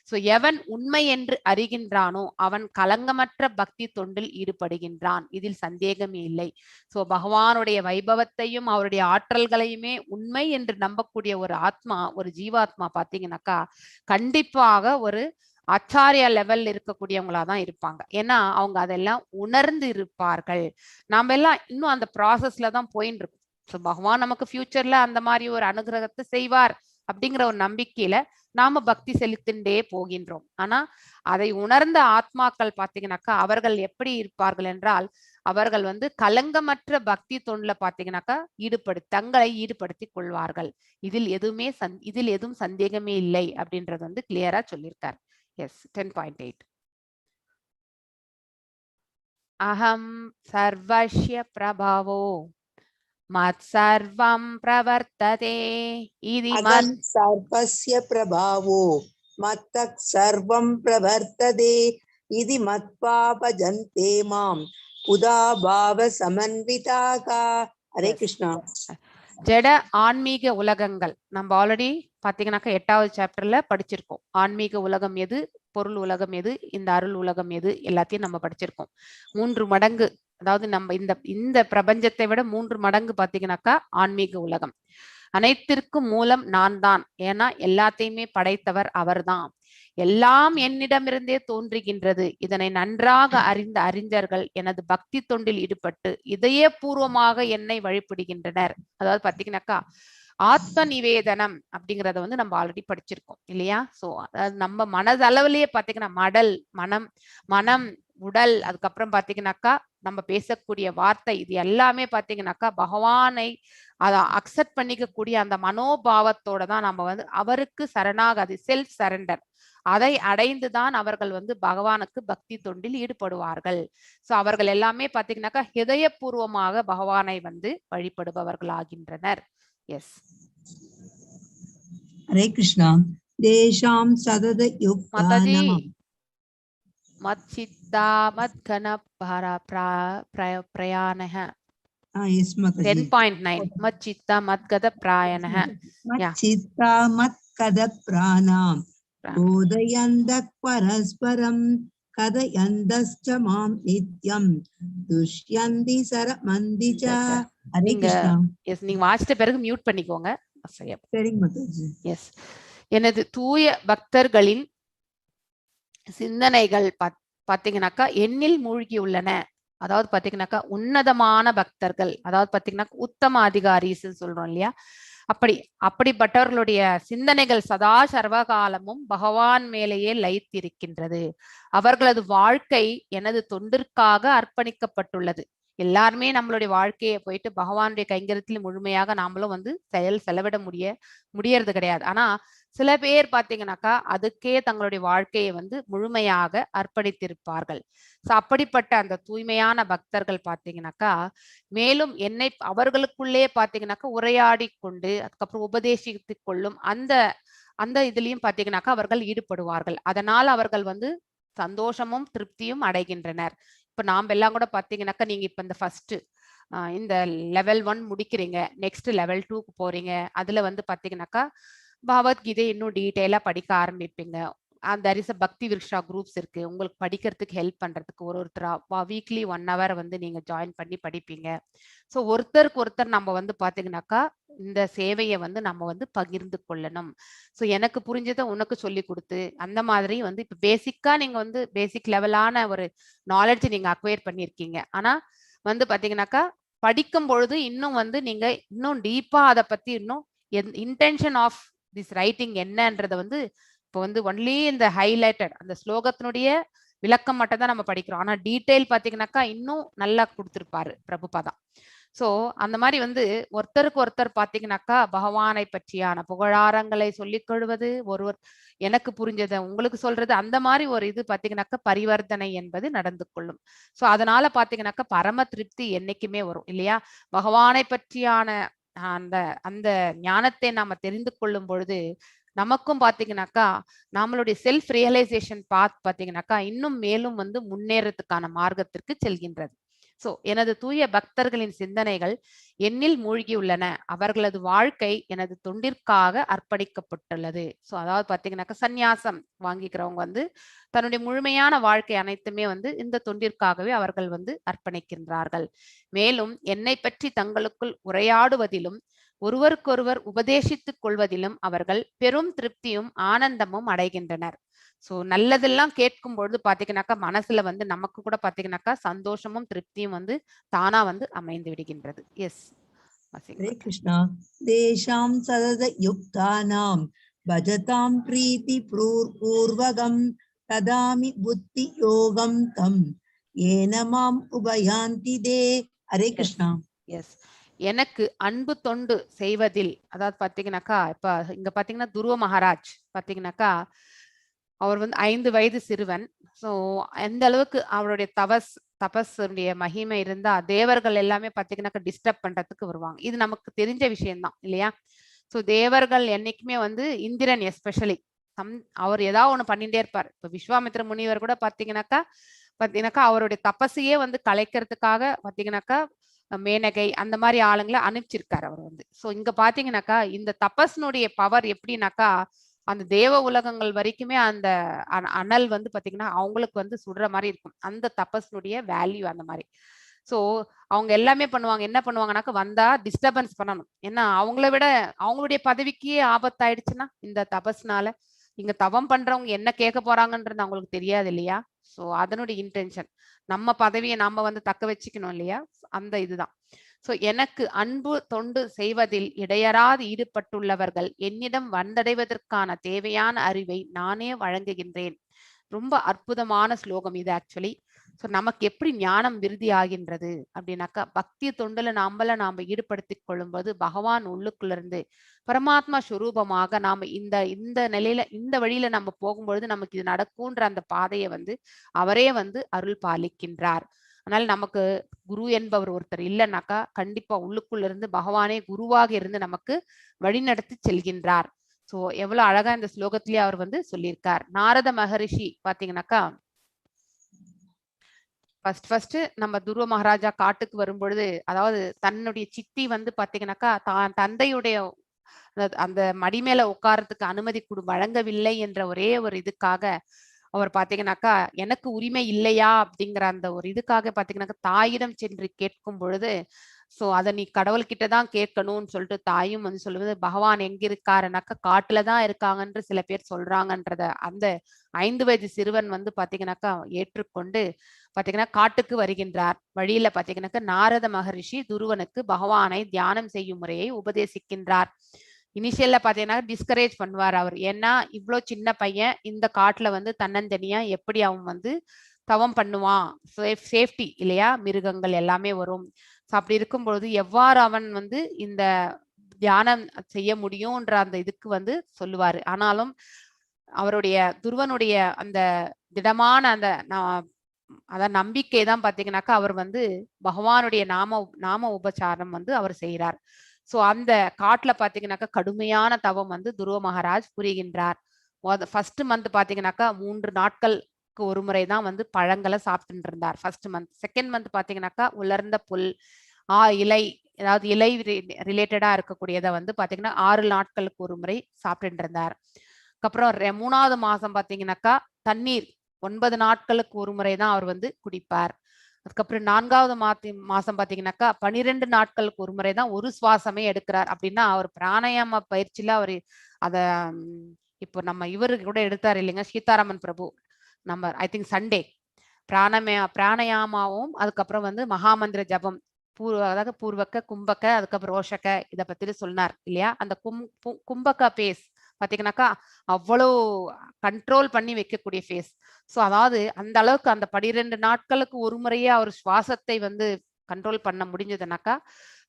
சோ எவன் உண்மை என்று அறிகின்றானோ அவன் கலங்கமற்ற பக்தி தொண்டில் ஈடுபடுகின்றான், இதில் சந்தேகமே இல்லை. சோ பகவானுடைய வைபவத்தையும் அவருடைய ஆற்றல்களையுமே உண்மை என்று நம்பக்கூடிய ஒரு ஆத்மா, ஒரு ஜீவாத்மா பாத்தீங்கன்னாக்கா கண்டிப்பாக ஒரு ஆச்சாரிய லெவல்ல இருக்கக்கூடியவங்களாதான் இருப்பாங்க. ஏன்னா அவங்க அதெல்லாம் உணர்ந்து இருப்பார்கள். நாம எல்லாம் இன்னும் அந்த ப்ராசஸ்ல தான் போயின்னு இருக்கோம். ஸோ பகவான் நமக்கு ஃபியூச்சர்ல அந்த மாதிரி ஒரு அனுகிரகத்தை செய்வார் அப்படிங்கிற ஒரு நம்பிக்கையில நாம பக்தி செலுத்திண்டே போகின்றோம். ஆனா அதை உணர்ந்த ஆத்மாக்கள் பாத்தீங்கன்னாக்கா அவர்கள் எப்படி இருப்பார்கள் என்றால் அவர்கள் வந்து கலங்கமற்ற பக்தி தொண்டுல பாத்தீங்கன்னாக்கா தங்களை ஈடுபடுத்திக் கொள்வார்கள். இதில் எதுவும் சந்தேகமே இல்லை அப்படின்றது வந்து கிளியரா சொல்லியிருக்காரு. எஸ். 10.8 அகம் சர்வஸ்ய பிரபவோ மத் சர்வம் பிரவர்த்ததே இதி அகம் சர்வஸ்ய பிரபாவோ மத்தக் சர்வம் பிரவர்த்ததே இதி மத்பாபஜந்தே மாம் உதாபாவ சமன்விதாகா. ஹரே கிருஷ்ணா. ஜட ஆன்மீக உலகங்கள் நம்ம ஆல்ரெடி பாத்தீங்கன்னாக்கா 8வது சாப்டர்ல படிச்சிருக்கோம். ஆன்மீக உலகம் எது, பொருள் உலகம் எது, இந்த அருள் உலகம் எது எல்லாத்தையும் நம்ம படிச்சிருக்கோம். 3 மடங்கு அதாவது நம்ம இந்த பிரபஞ்சத்தை விட 3 மடங்கு பாத்தீங்கன்னாக்கா ஆன்மீக உலகம். அனைத்திற்கும் மூலம் நான் தான். ஏன்னா எல்லாத்தையுமே படைத்தவர் அவர்தான். எல்லாம் என்னிடமிருந்தே தோன்றுகின்றது. இதனை நன்றாக அறிந்த அறிஞர்கள் எனது பக்தி தொண்டில் ஈடுபட்டு இதயபூர்வமாக என்னை வழிபடுகின்றனர். அதாவது பாத்தீங்கன்னாக்கா ஆத்ம நிவேதனம் அப்படிங்கறத வந்து நம்ம ஆல்ரெடி படிச்சிருக்கோம் இல்லையா. சோ அதாவது நம்ம மனதளவுலயே பாத்தீங்கன்னா மனம் உடல் அதுக்கப்புறம் பாத்தீங்கன்னாக்கா நம்ம பேசக்கூடிய வார்த்தை இது எல்லாமே பாத்தீங்கன்னாக்கா பகவானை அதை அக்செப்ட் பண்ணிக்கக்கூடிய அந்த மனோபாவத்தோட தான் நம்ம வந்து அவருக்கு சரணாகதி, செல்ஃப் சரண்டர், அதை அடைந்துதான் அவர்கள் வந்து பகவானுக்கு பக்தி தொண்டில் ஈடுபடுவார்கள். சோ அவர்கள் எல்லாமே பாத்தீங்கன்னாக்கா ஹிருதயபூர்வமாக பகவானை வந்து வழிபடுபவர்களாகின்றனர். எஸ். ஹரே கிருஷ்ணா. தேஷாம் சதத மாதாஜி யுக்தானாம் மத்சித்தா மத்கன பிரயாணஹ. yes mataji. 10.9 மத்சித்தா மத்கத பிராயணஹ. மச்சித்தா மத்கத பிராணாம் போதயந்தக் பரஸ்பரம் கதயந்தஸ்ச மாம் நித்யம் துஷ்யந்தி சரமந்தி ச. ஹரே கிருஷ்ணா. எஸ். நீங்க வாசிட்ட பிறகு மியூட் பண்ணிக்கோங்க. சரிங்க மாதாஜி. எஸ். எனது தூய பக்தர்களின் சிந்தனைகள் பாத்தீங்கன்னாக்கா எண்ணில் மூழ்கி உள்ளன. அதாவது பாத்தீங்கன்னாக்கா உன்னதமான பக்தர்கள், அதாவது பாத்தீங்கன்னா உத்தம அதிகாரிஸ் சொல்றோம் இல்லையா. அப்படிப்பட்டவர்களுடைய சிந்தனைகள் சதா சர்வகாலமும் பகவான் மேலேயே லயித்திருக்கின்றது. அவர்களது வாழ்க்கை எனது தொண்டிற்காக அர்ப்பணிக்கப்பட்டுள்ளது. எல்லாருமே நம்மளுடைய வாழ்க்கையை போயிட்டு பகவானுடைய கைங்கரியத்தில் முழுமையாக நாமளும் வந்து செலவிட முடியறது கிடையாது. ஆனா சில பேர் பாத்தீங்கன்னாக்கா அதுக்கே தங்களுடைய வாழ்க்கையை வந்து முழுமையாக அர்ப்பணித்திருப்பார்கள். சோ அப்படிப்பட்ட அந்த தூய்மையான பக்தர்கள் பாத்தீங்கன்னாக்கா மேலும் என்னை அவர்களுக்குள்ளே பாத்தீங்கன்னாக்கா உரையாடி கொண்டு அதுக்கப்புறம் உபதேசித்துக் கொள்ளும் அந்த அந்த இதுலயும் பாத்தீங்கன்னாக்கா அவர்கள் ஈடுபடுவார்கள். அதனால் அவர்கள் வந்து சந்தோஷமும் திருப்தியும் அடைகின்றனர். இப்ப நாம எல்லாம் கூட பாத்தீங்கன்னாக்கா நீங்க இப்ப இந்த ஃபர்ஸ்ட் இந்த லெவல் 1 முடிக்கிறீங்க, நெக்ஸ்ட் லெவல் 2க்கு போறீங்க. அதுல வந்து பாத்தீங்கன்னாக்கா பகவத்கீதை இன்னும் டீட்டெயிலா படிக்க ஆரம்பிப்பீங்க. there is a பக்தி விருக்ஷா குரூப்ஸ் இருக்கு. உங்களுக்கு படிக்கிறதுக்கு ஹெல்ப் பண்றதுக்கு ஒருத்தரா வீக்லி 1 hour வந்து நீங்க ஜாயின் பண்ணி படிப்பீங்க. ஸோ ஒருத்தருக்கு ஒருத்தர் நம்ம வந்து பாத்தீங்கன்னாக்கா இந்த சேவையை வந்து நம்ம வந்து பகிர்ந்து கொள்ளணும். ஸோ எனக்கு புரிஞ்சதை உனக்கு சொல்லி கொடுத்து அந்த மாதிரி வந்து இப்ப பேசிக்கா நீங்க வந்து பேசிக் லெவலான ஒரு நாலேஜ் நீங்க அக்வயர் பண்ணியிருக்கீங்க. ஆனா வந்து பாத்தீங்கன்னாக்கா படிக்கும் பொழுது இன்னும் வந்து நீங்க இன்னும் டீப்பா அதை பத்தி இன்னும் இன்டென்ஷன் ஆஃப் திஸ் ரைட்டிங் என்னன்றத வந்து இப்போ வந்து ஒன்லி இந்த ஹைலைட்டட் அந்த ஸ்லோகத்தினுடைய விளக்கம் மட்டும் தான் நம்ம படிக்கிறோம். ஆனா டீட்டெயில் பாத்தீங்கன்னாக்கா இன்னும் நல்லா கொடுத்திருப்பாரு பிரபுபாதா. சோ அந்த மாதிரி வந்து ஒருத்தருக்கு ஒருத்தர் பாத்தீங்கன்னாக்கா பகவானை பற்றியான புகழாரங்களை சொல்லிக் கொள்வது, ஒருவர் எனக்கு புரிஞ்சதை உங்களுக்கு சொல்றது, அந்த மாதிரி ஒரு இது பாத்தீங்கன்னாக்கா பரிவர்த்தனை என்பது நடந்து கொள்ளும். சோ அதனால பாத்தீங்கன்னாக்கா பரம திருப்தி என்னைக்குமே வரும் இல்லையா? பகவானை பற்றியான அந்த அந்த ஞானத்தை நாம தெரிந்து கொள்ளும் பொழுது நமக்கும் பாத்தீங்கன்னாக்கா நம்மளுடைய செல்ஃப் ரியலைசேஷன் பாத் பாத்தீங்கன்னாக்கா இன்னும் மேலும் வந்து முன்னேறதுக்கான மார்க்கத்திற்கு செல்கின்றது. சோ எனது தூய பக்தர்களின் சிந்தனைகள் என்னில் மூழ்கியுள்ளன. அவர்களது வாழ்க்கை எனது தொண்டிற்காக அர்ப்பணிக்கப்பட்டுள்ளது. சோ அதாவது பாத்தீங்கன்னாக்கா சந்நியாசம் வாங்கிக்கிறவங்க வந்து தன்னுடைய முழுமையான வாழ்க்கை அனைத்துமே வந்து இந்த தொண்டிற்காகவே அவர்கள் வந்து அர்ப்பணிக்கின்றார்கள். மேலும் என்னை பற்றி தங்களுக்குள் உரையாடுவதிலும் ஒருவருக்கொருவர் உபதேசித்துக் கொள்வதிலும் அவர்கள் பெரும் திருப்தியும் ஆனந்தமும் அடைகின்றனர். சோ நல்லதெல்லாம் கேட்கும் பொழுது பாத்தீங்கன்னாக்கா மனசுல வந்து நமக்கு கூட பாத்தீங்கன்னாக்கா சந்தோஷமும் திருப்தியும் வந்து தானா வந்து அமைந்து விடுகின்றது. எஸ் ஹரே கிருஷ்ணா. தேஷாம் சதத யுக்தானாம் பஜதாம் பிரீதி பூர்வகம் ததாமி புத்தி யோகம் தம் ஏனமாம் உபயாந்தி தே. ஹரே கிருஷ்ணா. எஸ் எனக்கு அன்பு தொண்டு செய்வதில், அதாவது பாத்தீங்கன்னாக்கா இப்ப இங்க பாத்தீங்கன்னா துருவ மகாராஜ் பாத்தீங்கன்னாக்கா அவர் வந்து 5 வயது சிறுவன். சோ எந்த அளவுக்கு அவருடைய தபஸுடைய மகிமை இருந்தா தேவர்கள் எல்லாமே பாத்தீங்கன்னாக்கா டிஸ்டர்ப் பண்றதுக்கு வருவாங்க. இது நமக்கு தெரிஞ்ச விஷயம்தான் இல்லையா? சோ தேவர்கள் என்னைக்குமே வந்து இந்திரன் எஸ்பெஷலி அவர் ஏதாவது ஒண்ணு பண்ணிட்டே இருப்பார். இப்ப விஸ்வாமித்திர முனிவர் கூட பாத்தீங்கன்னாக்கா அவருடைய தபஸையே வந்து கலைக்கிறதுக்காக பாத்தீங்கன்னாக்கா மேனகை அந்த மாதிரி ஆளுங்களை அனுப்பிச்சிருக்காரு அவர் வந்து. சோ இங்க பாத்தீங்கன்னாக்கா இந்த தபஸ்னுடைய பவர் எப்படின்னாக்கா அந்த தேவ உலகங்கள் வரைக்குமே அந்த அனல் வந்து பாத்தீங்கன்னா அவங்களுக்கு வந்து சுடுற மாதிரி இருக்கும். அந்த தபஸ்னுடைய வேல்யூ அந்த மாதிரி. சோ அவங்க எல்லாமே பண்ணுவாங்க. என்ன பண்ணுவாங்கன்னாக்கா வந்தா டிஸ்டர்பன்ஸ் பண்ணணும். ஏன்னா அவங்கள விட அவங்களுடைய பதவிக்கே ஆபத்தாயிடுச்சுன்னா இந்த தபஸ்னால இங்க தவம் பண்றவங்க என்ன கேட்க போறாங்கன்றது அவங்களுக்கு தெரியாது இல்லையா? சோ அதனுடைய இன்டென்ஷன் நம்ம பதவியை நாம வந்து தக்க வச்சுக்கணும் இல்லையா? அந்த இதுதான். சோ எனக்கு அன்பு தொண்டு செய்வதில் இடையறாது ஈடுபட்டுள்ளவர்கள் என்னிடம் வந்தடைவதற்கான தேவையான அறிவை நானே வழங்குகின்றேன். ரொம்ப அற்புதமான ஸ்லோகம் இது ஆக்சுவலி. ஸோ நமக்கு எப்படி ஞானம் விருதி ஆகின்றது அப்படின்னாக்கா பக்தி தொண்டுல நாம ஈடுபடுத்திக் கொள்ளும்போது பகவான் உள்ளுக்குள்ள இருந்து பரமாத்மா ஸ்வரூபமாக நாம இந்த நிலையில இந்த வழியில நம்ம போகும்பொழுது நமக்கு இது நடக்கும்ன்ற அந்த பாதையை வந்து அவரே வந்து அருள் பாலிக்கின்றார். அதனால நமக்கு குரு என்பவர் ஒருத்தர் இல்லைன்னாக்கா கண்டிப்பா உள்ளுக்குள்ள இருந்து பகவானே குருவாக இருந்து நமக்கு வழிநடத்தி செல்கின்றார். சோ எவ்வளவு அழகா இந்த ஸ்லோகத்திலேயே அவர் வந்து சொல்லியிருக்கார். நாரத மகரிஷி பாத்தீங்கன்னாக்கா ஃபர்ஸ்ட் நம்ம துருவ மகாராஜா காட்டுக்கு வரும் பொழுது, அதாவது தன்னுடைய சித்தி வந்து பாத்தீங்கன்னாக்கா தான் தந்தையுடைய அந்த மடி மேல உட்கார்றதுக்கு அனுமதி வழங்கவில்லை என்ற ஒரே ஒரு இதுக்காக அவர் பாத்தீங்கன்னாக்கா எனக்கு உரிமை இல்லையா அப்படிங்கிற அந்த ஒரு இதுக்காக பாத்தீங்கன்னாக்கா தாயிடம் சென்று கேட்கும் பொழுது சோ அதை நீ கடவுள்கிட்டதான் கேட்கணும்னு சொல்லிட்டு தாயும் வந்து சொல்லுவது பகவான் எங்க இருக்காருனாக்கா காட்டுலதான் இருக்காங்கன்று சில பேர் சொல்றாங்கன்றத அந்த 5 வயது சிறுவன் வந்து பாத்தீங்கன்னாக்கா ஏற்றுக்கொண்டு பாத்தீங்கன்னா காட்டுக்கு வருகின்றார். வழியில பாத்தீங்கன்னாக்கா நாரத மகரிஷி துருவனுக்கு பகவானை தியானம் செய்யும் முறையை உபதேசிக்கின்றார். இனிஷியல்ல பாத்தீங்கன்னா டிஸ்கரேஜ் பண்ணுவார் அவர். ஏன்னா இவ்வளவு சின்ன பையன் இந்த காட்டுல வந்து தன்னந்தனியா எப்படி அவன் வந்து தவம் பண்ணுவான். சேஃப்டி இல்லையா, மிருகங்கள் எல்லாமே வரும். ஸோ அப்படி இருக்கும்பொழுது எவ்வாறு அவன் வந்து இந்த தியானம் செய்ய முடியும்ன்ற அந்த இதுக்கு வந்து சொல்லுவாரு. ஆனாலும் அவருடைய துருவனுடைய அந்த திடமான அந்த அதான் நம்பிக்கை தான் பாத்தீங்கன்னாக்கா அவர் வந்து பகவானுடைய நாம உபச்சாரம் வந்து அவர் செய்கிறார். ஸோ அந்த காட்டுல பாத்தீங்கன்னாக்கா கடுமையான தவம் வந்து துருவ மகாராஜ் புரிகின்றார். ஃபர்ஸ்ட் மந்த் பாத்தீங்கன்னாக்கா 3 நாட்களுக்கு ஒரு முறை தான் வந்து பழங்களை சாப்பிட்டு இருந்தார் ஃபர்ஸ்ட் மந்த். செகண்ட் மந்த் பாத்தீங்கன்னாக்கா உலர்ந்த புல் இலை, அதாவது இலை ரிலேட்டடா இருக்கக்கூடியதை வந்து பாத்தீங்கன்னா 6 நாட்களுக்கு ஒரு முறை சாப்பிட்டு இருந்தார். அப்புறம் 3வது மாசம் பாத்தீங்கன்னாக்கா தண்ணீர் 9 நாட்களுக்கு ஒரு முறை தான் அவர் வந்து குடிப்பார். அதுக்கப்புறம் 4வது மாசம் பாத்தீங்கன்னாக்கா 12 நாட்களுக்கு ஒரு முறை தான் ஒரு சுவாசமே எடுக்கிறார். அப்படின்னா அவர் பிராணாயாம பயிற்சியில அவர் அத இப்போ நம்ம இவருக்கு கூட எடுத்தார் இல்லைங்க, சீதாராமன் பிரபு. நம்ம ஐ திங்க் சண்டே பிராணாயாமாவும் அதுக்கப்புறம் வந்து மகாமந்திர ஜபம் அதாவது பூர்வக்க கும்பக்க அதுக்கப்புறம் ரோஷக்க இதை பத்தி சொன்னார் இல்லையா. அந்த கும்பக்க பேஸ் பாத்தீங்கன்னாக்கா அவ்வளோ கண்ட்ரோல் பண்ணி வைக்கக்கூடிய ஃபேஸ். ஸோ அதாவது அந்த அளவுக்கு அந்த 12 நாட்களுக்கு ஒரு முறையே அவர் சுவாசத்தை வந்து கண்ட்ரோல் பண்ண முடிஞ்சதுனாக்கா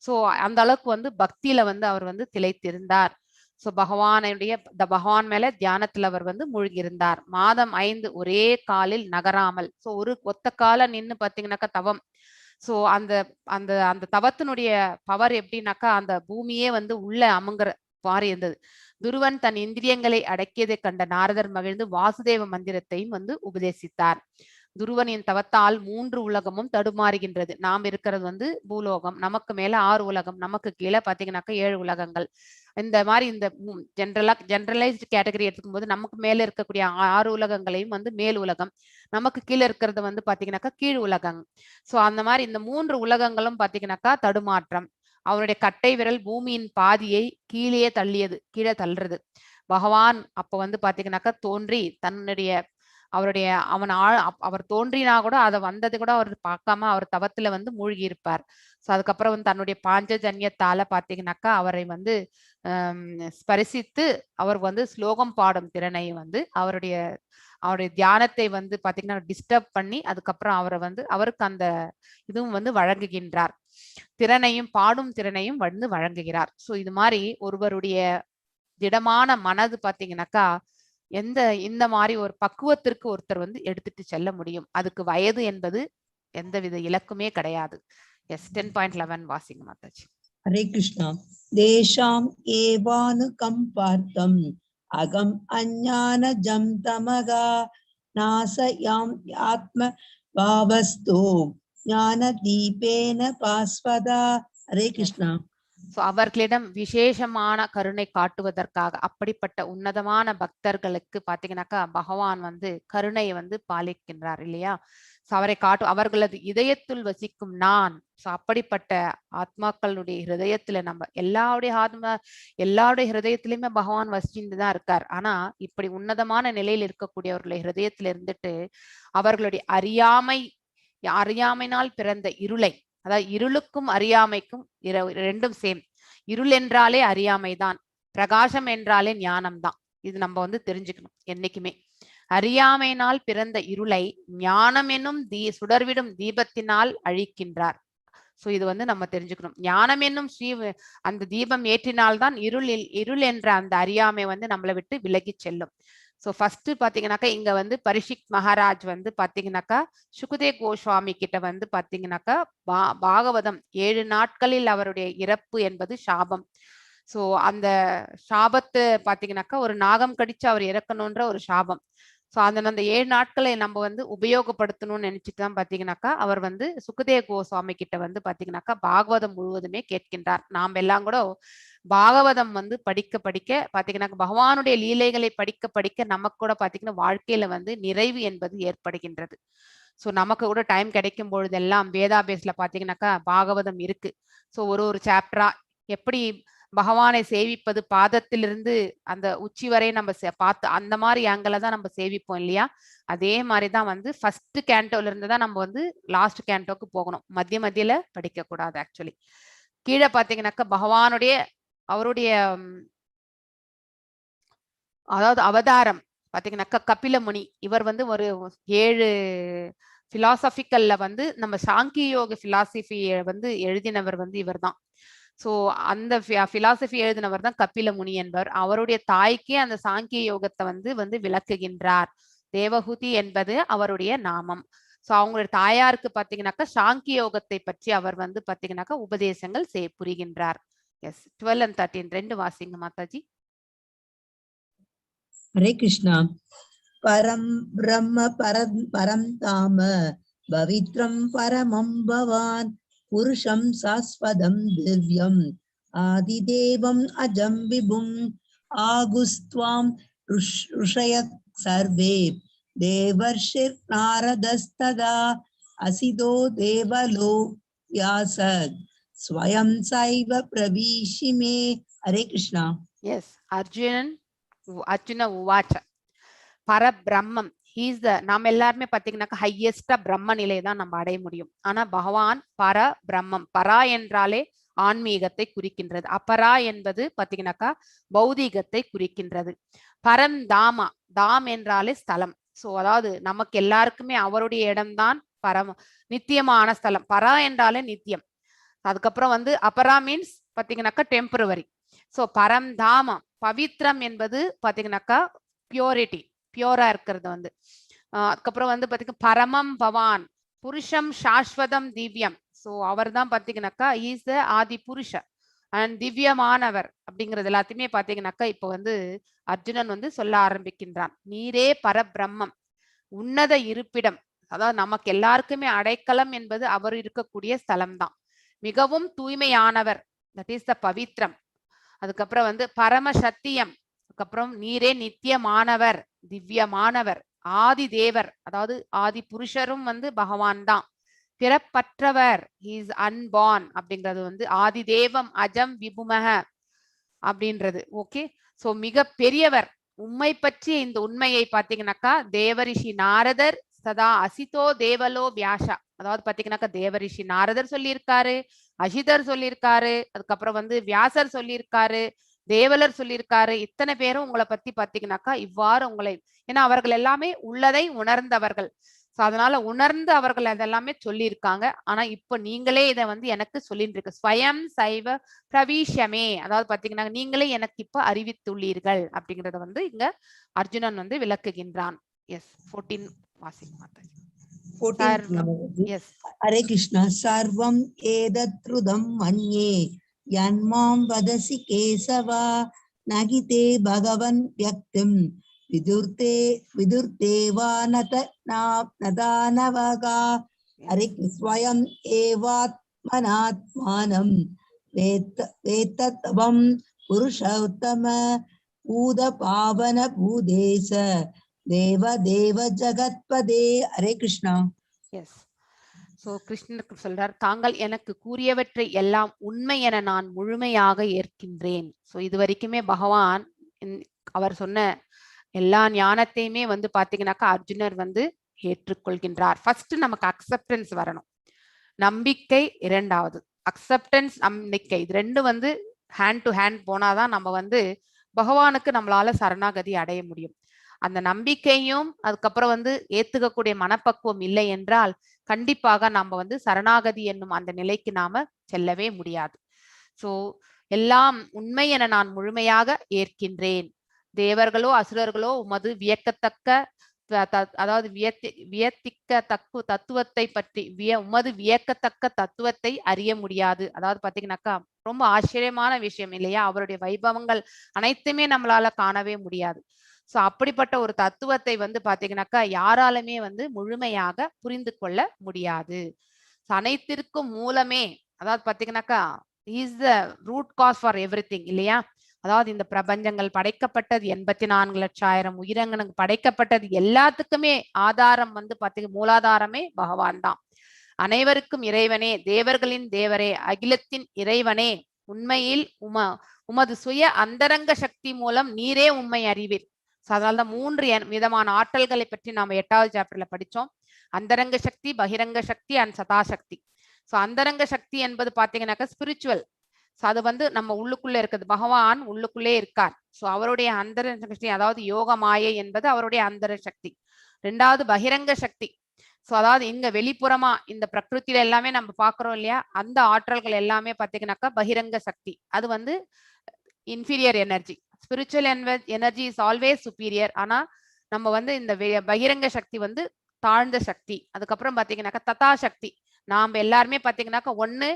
ஸோ அந்த அளவுக்கு வந்து பக்தியில வந்து அவர் வந்து திளைத்திருந்தார். ஸோ பகவான் மேல தியானத்துல அவர் வந்து மூழ்கியிருந்தார். மாதம் 5 ஒரே காலில் நகராமல். ஸோ ஒரு ஒத்த கால நின்று பாத்தீங்கன்னாக்கா தவம். ஸோ அந்த அந்த அந்த தவத்தினுடைய பவர் எப்படின்னாக்கா அந்த பூமியே வந்து உள்ள அமுங்குற பாரி இருந்தது. துருவன் தன் இந்திரியங்களை அடக்கியதை கண்ட நாரதர் மகிழ்ந்து வாசுதேவ மந்திரத்தையும் வந்து உபதேசித்தார். துருவனின் தவத்தால் 3 உலகமும் தடுமாறுகின்றது. நாம் இருக்கிறது வந்து பூலோகம், நமக்கு மேல 6 உலகம், நமக்கு கீழே பாத்தீங்கன்னாக்கா 7 உலகங்கள். இந்த மாதிரி இந்த ஜெனரலைஸ்டு கேட்டகரி எடுத்துக்கும் போது நமக்கு மேல இருக்கக்கூடிய 6 உலகங்களையும் வந்து மேல் உலகம், நமக்கு கீழே இருக்கிறது வந்து பாத்தீங்கன்னாக்கா கீழ் உலகம். ஸோ அந்த மாதிரி இந்த 3 உலகங்களும் பாத்தீங்கன்னாக்கா தடுமாற்றம். அவனுடைய கட்டை விரல் பூமியின் பாதியை கீழே தள்ளுறது. பகவான் அப்ப வந்து பாத்தீங்கன்னாக்கா தோன்றி தன்னுடைய அவர் தோன்றினா கூட அதை வந்தது கூட அவர் பார்க்காம அவர் தவத்துல வந்து மூழ்கி இருப்பார். ஸோ அதுக்கப்புறம் வந்து தன்னுடைய பாஞ்சஜன்யத்தால பாத்தீங்கன்னாக்கா அவரை வந்து ஸ்பரிசித்து அவர் வந்து ஸ்லோகம் பாடும் திறனை வந்து அவருடைய தியானத்தை வந்து பாத்தீங்கன்னா டிஸ்டர்ப் பண்ணி அதுக்கப்புறம் அவருக்கு அந்த இதுவும் வந்து வழங்குகின்றார். பாடும் திறனையும் வந்து வழங்குகிறார். ஸோ இது மாதிரி ஒருவருடைய திடமான மனது பாத்தீங்கன்னாக்கா இந்த மாதிரி ஒரு பக்குவத்திற்கு ஒருத்தர் வந்து எடுத்துட்டு செல்ல முடியும். அதுக்கு வயது என்பது எந்தவித இலக்குமே கிடையாது. எஸ் 10.11 வாசிங்க மாதாஜி. ஹரே கிருஷ்ணா. தேஷாம் ஏவானு கம்பார்த்தம் அகம் அஞ்ஞான ஜம் தமகா நாசயாம் ஆத்ம பாவஸ்தோ ஞான தீபேன பாஸ்வதா. ஹரே கிருஷ்ணா. ஸோ அவர்களிடம் விசேஷமான கருணை காட்டுவதற்காக அப்படிப்பட்ட உன்னதமான பக்தர்களுக்கு பாத்தீங்கன்னாக்கா பகவான் வந்து கருணையை வந்து பாலிக்கின்றார் இல்லையா. ஸோ அவர்களது இதயத்துள் வசிக்கும் நான். ஸோ அப்படிப்பட்ட ஆத்மாக்களுடைய ஹிருதயத்துல நம்ம எல்லாருடைய ஹிருதயத்திலுமே பகவான் வசிச்சுட்டு தான் இருக்கார். ஆனா இப்படி உன்னதமான நிலையில் இருக்கக்கூடியவர்களுடைய ஹிருதயத்துல இருந்துட்டு அவர்களுடைய அறியாமையினால் பிறந்த இருளை, அதாவது இருளுக்கும் அறியாமைக்கும் ரெண்டும் சேம். இருள் என்றாலே அறியாமைதான், பிரகாசம் என்றாலே ஞானம் தான். இது நம்ம வந்து தெரிஞ்சுக்கணும் என்னைக்குமே. அறியாமையினால் பிறந்த இருளை ஞானம் என்னும் சுடர்விடும் தீபத்தினால் அழிக்கின்றார். சோ இது வந்து நம்ம தெரிஞ்சுக்கணும். ஞானம் என்னும் அந்த தீபம் ஏற்றினால்தான் இருள் என்ற அந்த அறியாமை வந்து நம்மளை விட்டு விலகி செல்லும். ஸோ ஃபர்ஸ்ட் பாத்தீங்கன்னாக்கா இங்க வந்து பரிஷித் மகாராஜ் வந்து பாத்தீங்கன்னாக்கா சுகதேவ் கோஸ்வாமி கிட்ட வந்து பாத்தீங்கன்னாக்கா பாகவதம் 7 நாட்களில் அவருடைய இறப்பு என்பது சாபம். ஸோ அந்த சாபத்தை பாத்தீங்கன்னாக்கா ஒரு நாகம் கடிச்சு அவர் இறக்கணும்ன்ற ஒரு சாபம். ஸோ அந்த 7 நாட்களை நம்ம வந்து உபயோகப்படுத்தணும்னு நினைச்சிட்டு தான் பாத்தீங்கன்னாக்கா அவர் வந்து சுகதேவ் கோஸ்வாமி கிட்ட வந்து பாத்தீங்கன்னாக்கா பாகவதம் முழுவதுமே கேட்கின்றார். நாம் எல்லாம் கூட பாகவதம் வந்து படிக்க பாத்தீங்கன்னா பகவானுடைய லீலைகளை படிக்க நமக்கு கூட பாத்தீங்கன்னா வாழ்க்கையில வந்து நிறைவு என்பது ஏற்படுகின்றது. ஸோ நமக்கு கூட டைம் கிடைக்கும் பொழுதெல்லாம் வேதாபேஸ்ல பாத்தீங்கன்னாக்கா பாகவதம் இருக்கு. ஸோ ஒரு சாப்டரா எப்படி பகவானை சேவிப்பது, பாதத்திலிருந்து அந்த உச்சி வரை நம்ம பார்த்து அந்த மாதிரி ஆங்கில தான் நம்ம சேவிப்போம் இல்லையா. அதே மாதிரிதான் வந்து ஃபர்ஸ்ட் கேண்டோல இருந்து தான் நம்ம வந்து லாஸ்ட் கேண்டோக்கு போகணும். மத்தியில படிக்க கூடாது. ஆக்சுவலி கீழே பாத்தீங்கன்னாக்கா அவருடைய அதாவது அவதாரம் பாத்தீங்கன்னாக்கா கபில முனி, இவர் வந்து ஒரு 7 பிலாசபிக்கல்ல வந்து நம்ம சாங்கிய யோக பிலாசபியை வந்து எழுதினவர் வந்து இவர் தான். ஸோ அந்த பிலாசபி எழுதினவர் தான் கபில முனி என்பவர். அவருடைய தாய்க்கே அந்த சாங்கிய யோகத்தை வந்து விளக்குகின்றார். தேவஹூதி என்பது அவருடைய நாமம். ஸோ அவங்களுடைய தாயாருக்கு பாத்தீங்கன்னாக்கா சாங்கிய யோகத்தை பற்றி அவர் வந்து பாத்தீங்கன்னாக்கா உபதேசங்கள் புரிகின்றார். எஸ், 12 and 13 ரெண்டு வாசிங்க மாதாஜி. ஹரே கிருஷ்ணா. பரம் பிரம்ம பரம் தாம பவித்ரம் பரமம் பவான் புருஷம் சாஸ்வதம் திவ்யம் ஆதிதேவம் அஜம் விபும் ஆகுஸ்துவாம் ருஷய சர்வே தேவர்ஷிர் நாரதஸ்ததா அசிதோ தேவலோ வியாசத் ஸ்வயம் சைவ பிரவீஷிமே. ஹரே கிருஷ்ணா. எஸ், அர்ஜுன உவாச்ச பரபிரம்மம் ஹீஸ் த, நாம எல்லாருமே பாத்தீங்கன்னாக்கா ஹையஸ்டா பிரம்ம நிலையை தான் நம்ம அடைய முடியும். ஆனா பகவான் பரபிரம்மம், பரா என்றாலே ஆன்மீகத்தை குறிக்கின்றது, அபரா என்பது பாத்தீங்கன்னாக்கா பௌதீகத்தை குறிக்கின்றது. பரம் தாமா, தாம் என்றாலே ஸ்தலம். சோ அதாவது நமக்கு எல்லாருக்குமே அவருடைய இடம்தான் பரம், நித்தியமான ஸ்தலம். பரா என்றாலே நித்தியம். அதுக்கப்புறம் வந்து அபரா மீன்ஸ் பாத்தீங்கன்னாக்கா டெம்பரவரி. சோ பரம் தாமம், பவித்ரம் என்பது பாத்தீங்கன்னாக்கா பியூரிட்டி, பியூரா இருக்கிறது வந்து. அதுக்கப்புறம் வந்து பாத்தீங்கன்னா பரமம் பவான், புருஷம் சாஸ்வதம் திவ்யம். சோ அவர் தான் பாத்தீங்கன்னாக்கா இஸ் த ஆதி புருஷ அண்ட் திவ்யமானவர் அப்படிங்கிறது எல்லாத்தையுமே பாத்தீங்கன்னாக்கா இப்போ வந்து அர்ஜுனன் வந்து சொல்ல ஆரம்பிக்கின்றான். நீரே பரபிரம்மம், உன்னத இருப்பிடம், அதாவது நமக்கு எல்லாருக்குமே அடைக்கலம் என்பது அவர் இருக்கக்கூடிய ஸ்தலம் தான். மிகவும் தூய்மையானவர், தட் இஸ் த பவித்ரம். அதுக்கப்புறம் வந்து பரம சத்தியம், அதுக்கப்புறம் நீரே நித்தியமானவர், திவ்யமானவர், ஆதி தேவர், அதாவது ஆதி புருஷரும் வந்து பகவான் தான். பிறப்பற்றவர், ஹீஸ் அன்பார்ன் அப்படிங்கிறது வந்து ஆதி தேவம் அஜம் விபுமக அப்படின்றது. ஓகே, சோ மிக பெரியவர். உண்மை பற்றிய இந்த உண்மையை பாத்தீங்கன்னாக்கா தேவரிஷி நாரதர் சதா அசிதோ தேவலோ வியாசா, அதாவது பாத்தீங்கன்னாக்கா தேவரிஷி நாரதர் சொல்லியிருக்காரு, அசிதர் சொல்லியிருக்காரு, அதுக்கப்புறம் வந்து வியாசர் சொல்லியிருக்காரு, தேவலர் சொல்லியிருக்காரு. இத்தனை பேரும் உங்களை பத்தி பாத்தீங்கன்னாக்கா இவ்வாறு உங்களை, ஏன்னா அவர்கள் எல்லாமே உள்ளதை உணர்ந்தவர்கள். சோ அதனால உணர்ந்து அவர்கள் அதெல்லாமே சொல்லியிருக்காங்க. ஆனா இப்ப நீங்களே இதை வந்து எனக்கு சொல்லிட்டு இருக்கு. ஸ்வயம் சைவ பிரவீஷமே, அதாவது பாத்தீங்கன்னா நீங்களே எனக்கு இப்ப அறிவித்துள்ளீர்கள் அப்படிங்கறத வந்து இங்க அர்ஜுனன் வந்து விளக்குகின்றான். எஸ், 14 வாசிங்க மாதாஜி. 14. எஸ், ஹரே கிருஷ்ணா. சர்வம் ஏதத்ருதம் மன்யே யன்மாம் வதசி கேசவா நகிதே பகவன் வ்யக்திம் விதுர்தேவா நதானவகா. ஹரே ஸ்வயம் ஏவாத்மனாத்மானம் வேத்தத்வம் புருஷோத்தம பூத பாவன பூதேச தேவ தேவ ஜகத்பதே. ஹரே கிருஷ்ணா. எஸ். சோ கிருஷ்ணருக்கு சொல்றார், தாங்கள் எனக்கு கூறியவற்றை எல்லாம் உண்மை என நான் முழுமையாக ஏற்கின்றேன். சோ இது வரைக்குமே பகவான் அவர் சொன்ன எல்லா ஞானத்தையுமே வந்து பாத்தீங்கன்னாக்கா அர்ஜுனர் வந்து ஏற்றுக்கொள்கின்றார். ஃபர்ஸ்ட் நமக்கு அக்செப்டன்ஸ் வரணும், நம்பிக்கை இரண்டாவது, அக்செப்டன்ஸ் நம்பிக்கை, இது ரெண்டு வந்து ஹேண்ட் டு ஹேண்ட் போனாதான் நம்ம வந்து பகவானுக்கு நம்மளால சரணாகதி அடைய முடியும். அந்த நம்பிக்கையும் அதுக்கப்புறம் வந்து ஏத்துக்கக்கூடிய மனப்பக்குவம் இல்லை என்றால் கண்டிப்பாக நம்ம வந்து சரணாகதி என்னும் அந்த நிலைக்கு நாம செல்லவே முடியாது. சோ எல்லாம் உண்மை என நான் முழுமையாக ஏற்கின்றேன். தேவர்களோ அசுரர்களோ உமது வியக்கத்தக்க, அதாவது வியத்திக்க தத்துவத்தை பற்றி உமது வியக்கத்தக்க தத்துவத்தை அறிய முடியாது. அதாவது பாத்தீங்கன்னாக்கா ரொம்ப ஆச்சரியமான விஷயம் இல்லையா, அவருடைய வைபவங்கள் அனைத்துமே நம்மளால காணவே முடியாது. சோ அப்படிப்பட்ட ஒரு தத்துவத்தை வந்து பாத்தீங்கன்னாக்கா யாராலுமே வந்து முழுமையாக புரிந்து கொள்ள முடியாது. அனைத்திற்கும் மூலமே, அதாவது பாத்தீங்கன்னாக்கா is the root cause for everything இல்லையா. அதாவது இந்த பிரபஞ்சங்கள் படைக்கப்பட்டது 84,00,000 உயிரங்களுக்கு படைக்கப்பட்டது எல்லாத்துக்குமே ஆதாரம் வந்து பாத்தீங்க, மூலாதாரமே பகவான் தான். அனைவருக்கும் இறைவனே, தேவர்களின் தேவரே, அகிலத்தின் இறைவனே, உண்மையில் உமது சுய அந்தரங்க சக்தி மூலம் நீரே உண்மை அறிவீர். அதனால்தான் 3 விதமான ஆற்றல்களை பற்றி நாம 8வது சாப்டர்ல படிச்சோம். அந்தரங்க சக்தி, பகிரங்க சக்தி அண்ட் சதாசக்தி. சோ அந்தரங்க சக்தி என்பது பாத்தீங்கன்னாக்கா ஸ்பிரிச்சுவல். ஸோ அது வந்து நம்ம உள்ளுக்குள்ள இருக்குது, பகவான் உள்ளுக்குள்ளே இருக்கார். ஸோ அவருடைய அந்தர சக்தி, அதாவது யோக மாயை என்பது அவருடைய அந்தர சக்தி. ரெண்டாவது பகிரங்க சக்தி. ஸோ அதாவது இங்க வெளிப்புறமா இந்த பிரகிருத்தில எல்லாமே நம்ம பாக்குறோம் இல்லையா, அந்த ஆற்றல்கள் எல்லாமே பாத்தீங்கன்னாக்கா பகிரங்க சக்தி. அது வந்து inferior energy. Spiritual energy is always superior. ஆனா நம்ம வந்து இந்த பகிரங்க சக்தி வந்து தாழ்ந்த சக்தி. அதுக்கப்புறம் பாத்தீங்கன்னாக்கா ததா சக்தி. நாம எல்லாருமே பாத்தீங்கன்னாக்கா ஒண்ணு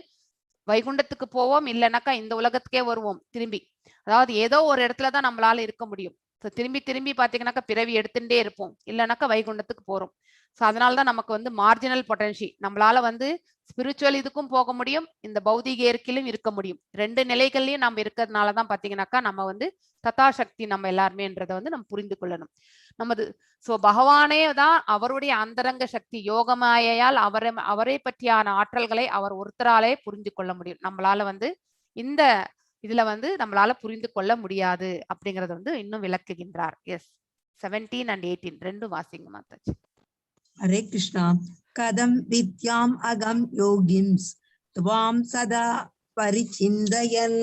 வைகுண்டத்துக்கு போவோம், இல்லைனாக்கா இந்த உலகத்துக்கே வருவோம் திரும்பி. அதாவது ஏதோ ஒரு இடத்துலதான் நம்மளால இருக்க முடியும். திரும்பி திரும்பி பாத்தீங்கன்னாக்கா பிறவி எடுத்துட்டே இருப்போம், இல்லைனாக்கா வைகுண்டத்துக்கு போறோம். ஸோ அதனாலதான் நமக்கு வந்து மார்ஜினல் பொட்டன்ஷி. நம்மளால வந்து ஸ்பிரிச்சுவல் இதுக்கும் போக முடியும், இந்த பௌதிக இயற்கையிலும் இருக்க முடியும். ரெண்டு நிலைகள்லயும் நம்ம இருக்கிறதுனாலதான் பாத்தீங்கன்னாக்கா நம்ம வந்து ததாசக்தி நம்ம எல்லாருமேன்றதை வந்து நம்ம புரிந்து கொள்ளணும். நமது சோ பகவானே தான் அவருடைய அந்தரங்க சக்தி யோகமாயால் அவரை பற்றியான ஆற்றல்களை அவர் ஒருத்தராலே புரிந்து கொள்ள முடியும். நம்மளால வந்து இந்த இதுல வந்து நம்மளால புரிந்து கொள்ள முடியாது அப்படிங்கறத வந்து இன்னும் விளக்குகின்றார். எஸ் 17 and 18 ரெண்டும் வாசிங்க மாதாஜி. ஹரே கிருஷ்ணா. கதம் வித்யாம் அகம் யோகின்ஸ் த்வாம் சதா பரிசிந்தயன்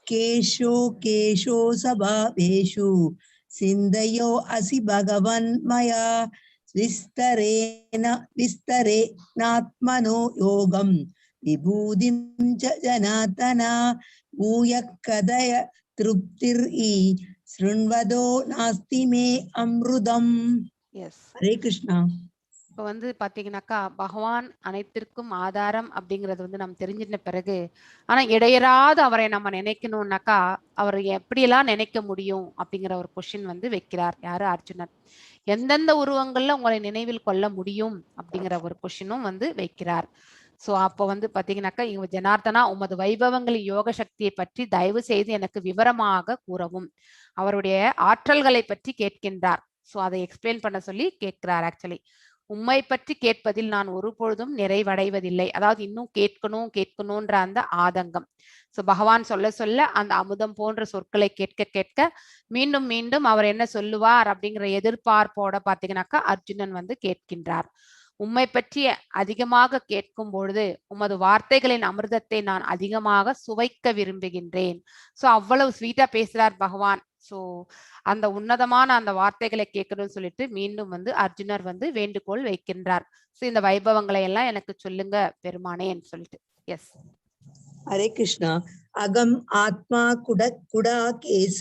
கேஷோ சபாவேஷு சிந்தையோ அசி பகவன் மயா விஸ்தரேனாத்மனோ யோகம் விபூதிம் ஜனாதனா பூயக் கதய திருப்திர் ஸ்ருண்வதோ நாஸ்தி மே அம்ருதம். எஸ் ஹரே கிருஷ்ணா. இப்போ வந்து பாத்தீங்கன்னாக்கா பகவான் அனைத்திற்கும் ஆதாரம் அப்படிங்கறது வந்து நம்ம தெரிஞ்சிட்ட பிறகு, ஆனா இடையராது அவரை நம்ம நினைக்கணும்னாக்கா அவரை எப்படியெல்லாம் நினைக்க முடியும் அப்படிங்கிற ஒரு கொஸ்டின் வந்து வைக்கிறார். யாரு? அர்ஜுனன். எந்தெந்த உருவங்கள்ல உங்களை நினைவில் கொள்ள முடியும் அப்படிங்கிற ஒரு கொஸ்டினும் வந்து வைக்கிறார். சோ அப்போ வந்து பாத்தீங்கன்னாக்கா இவங்க ஜனார்தனா உமது வைபவங்களின் யோக சக்தியை பற்றி தயவு செய்து எனக்கு விவரமாக கூறவும். அவருடைய ஆற்றல்களை பற்றி கேட்கின்றார். சோ அதை எக்ஸ்பிளைன் பண்ண சொல்லி கேட்கிறார். ஆக்சுவலி உம்மை பற்றி கேட்பதில் நான் ஒரு பொழுதும் நிறைவடைவதில்லை. அதாவது இன்னும் கேட்கணும்ன்ற அந்த ஆதங்கம். சோ பகவான் சொல்ல சொல்ல அந்த அமுதம் போன்ற சொற்களை கேட்க கேட்க மீண்டும் மீண்டும் அவர் என்ன சொல்லுவார் அப்படிங்கிற எதிர்பார்ப்போட பாத்தீங்கன்னாக்கா அர்ஜுனன் வந்து கேட்கின்றார். உம்மை பற்றி அதிகமாக கேட்கும் பொழுது உமது வார்த்தைகளின் அமிர்தத்தை நான் அதிகமாக சுவைக்க விரும்புகின்றேன். சோ அவ்வளவு ஸ்வீட்டா பேசுறார் பகவான். சோ அந்த உன்னதமான அந்த வார்த்தைகளை கேட்கணும்னு சொல்லிட்டு மீண்டும் வந்து அர்ஜுனர் வந்து வேண்டுகோள் வைக்கின்றார். சோ இந்த வைபவங்களை எல்லாம் எனக்கு சொல்லுங்க பெருமானேன்னு சொல்லிட்டு. எஸ் ஹரே கிருஷ்ணா. அகம் ஆத்மா குடா கேச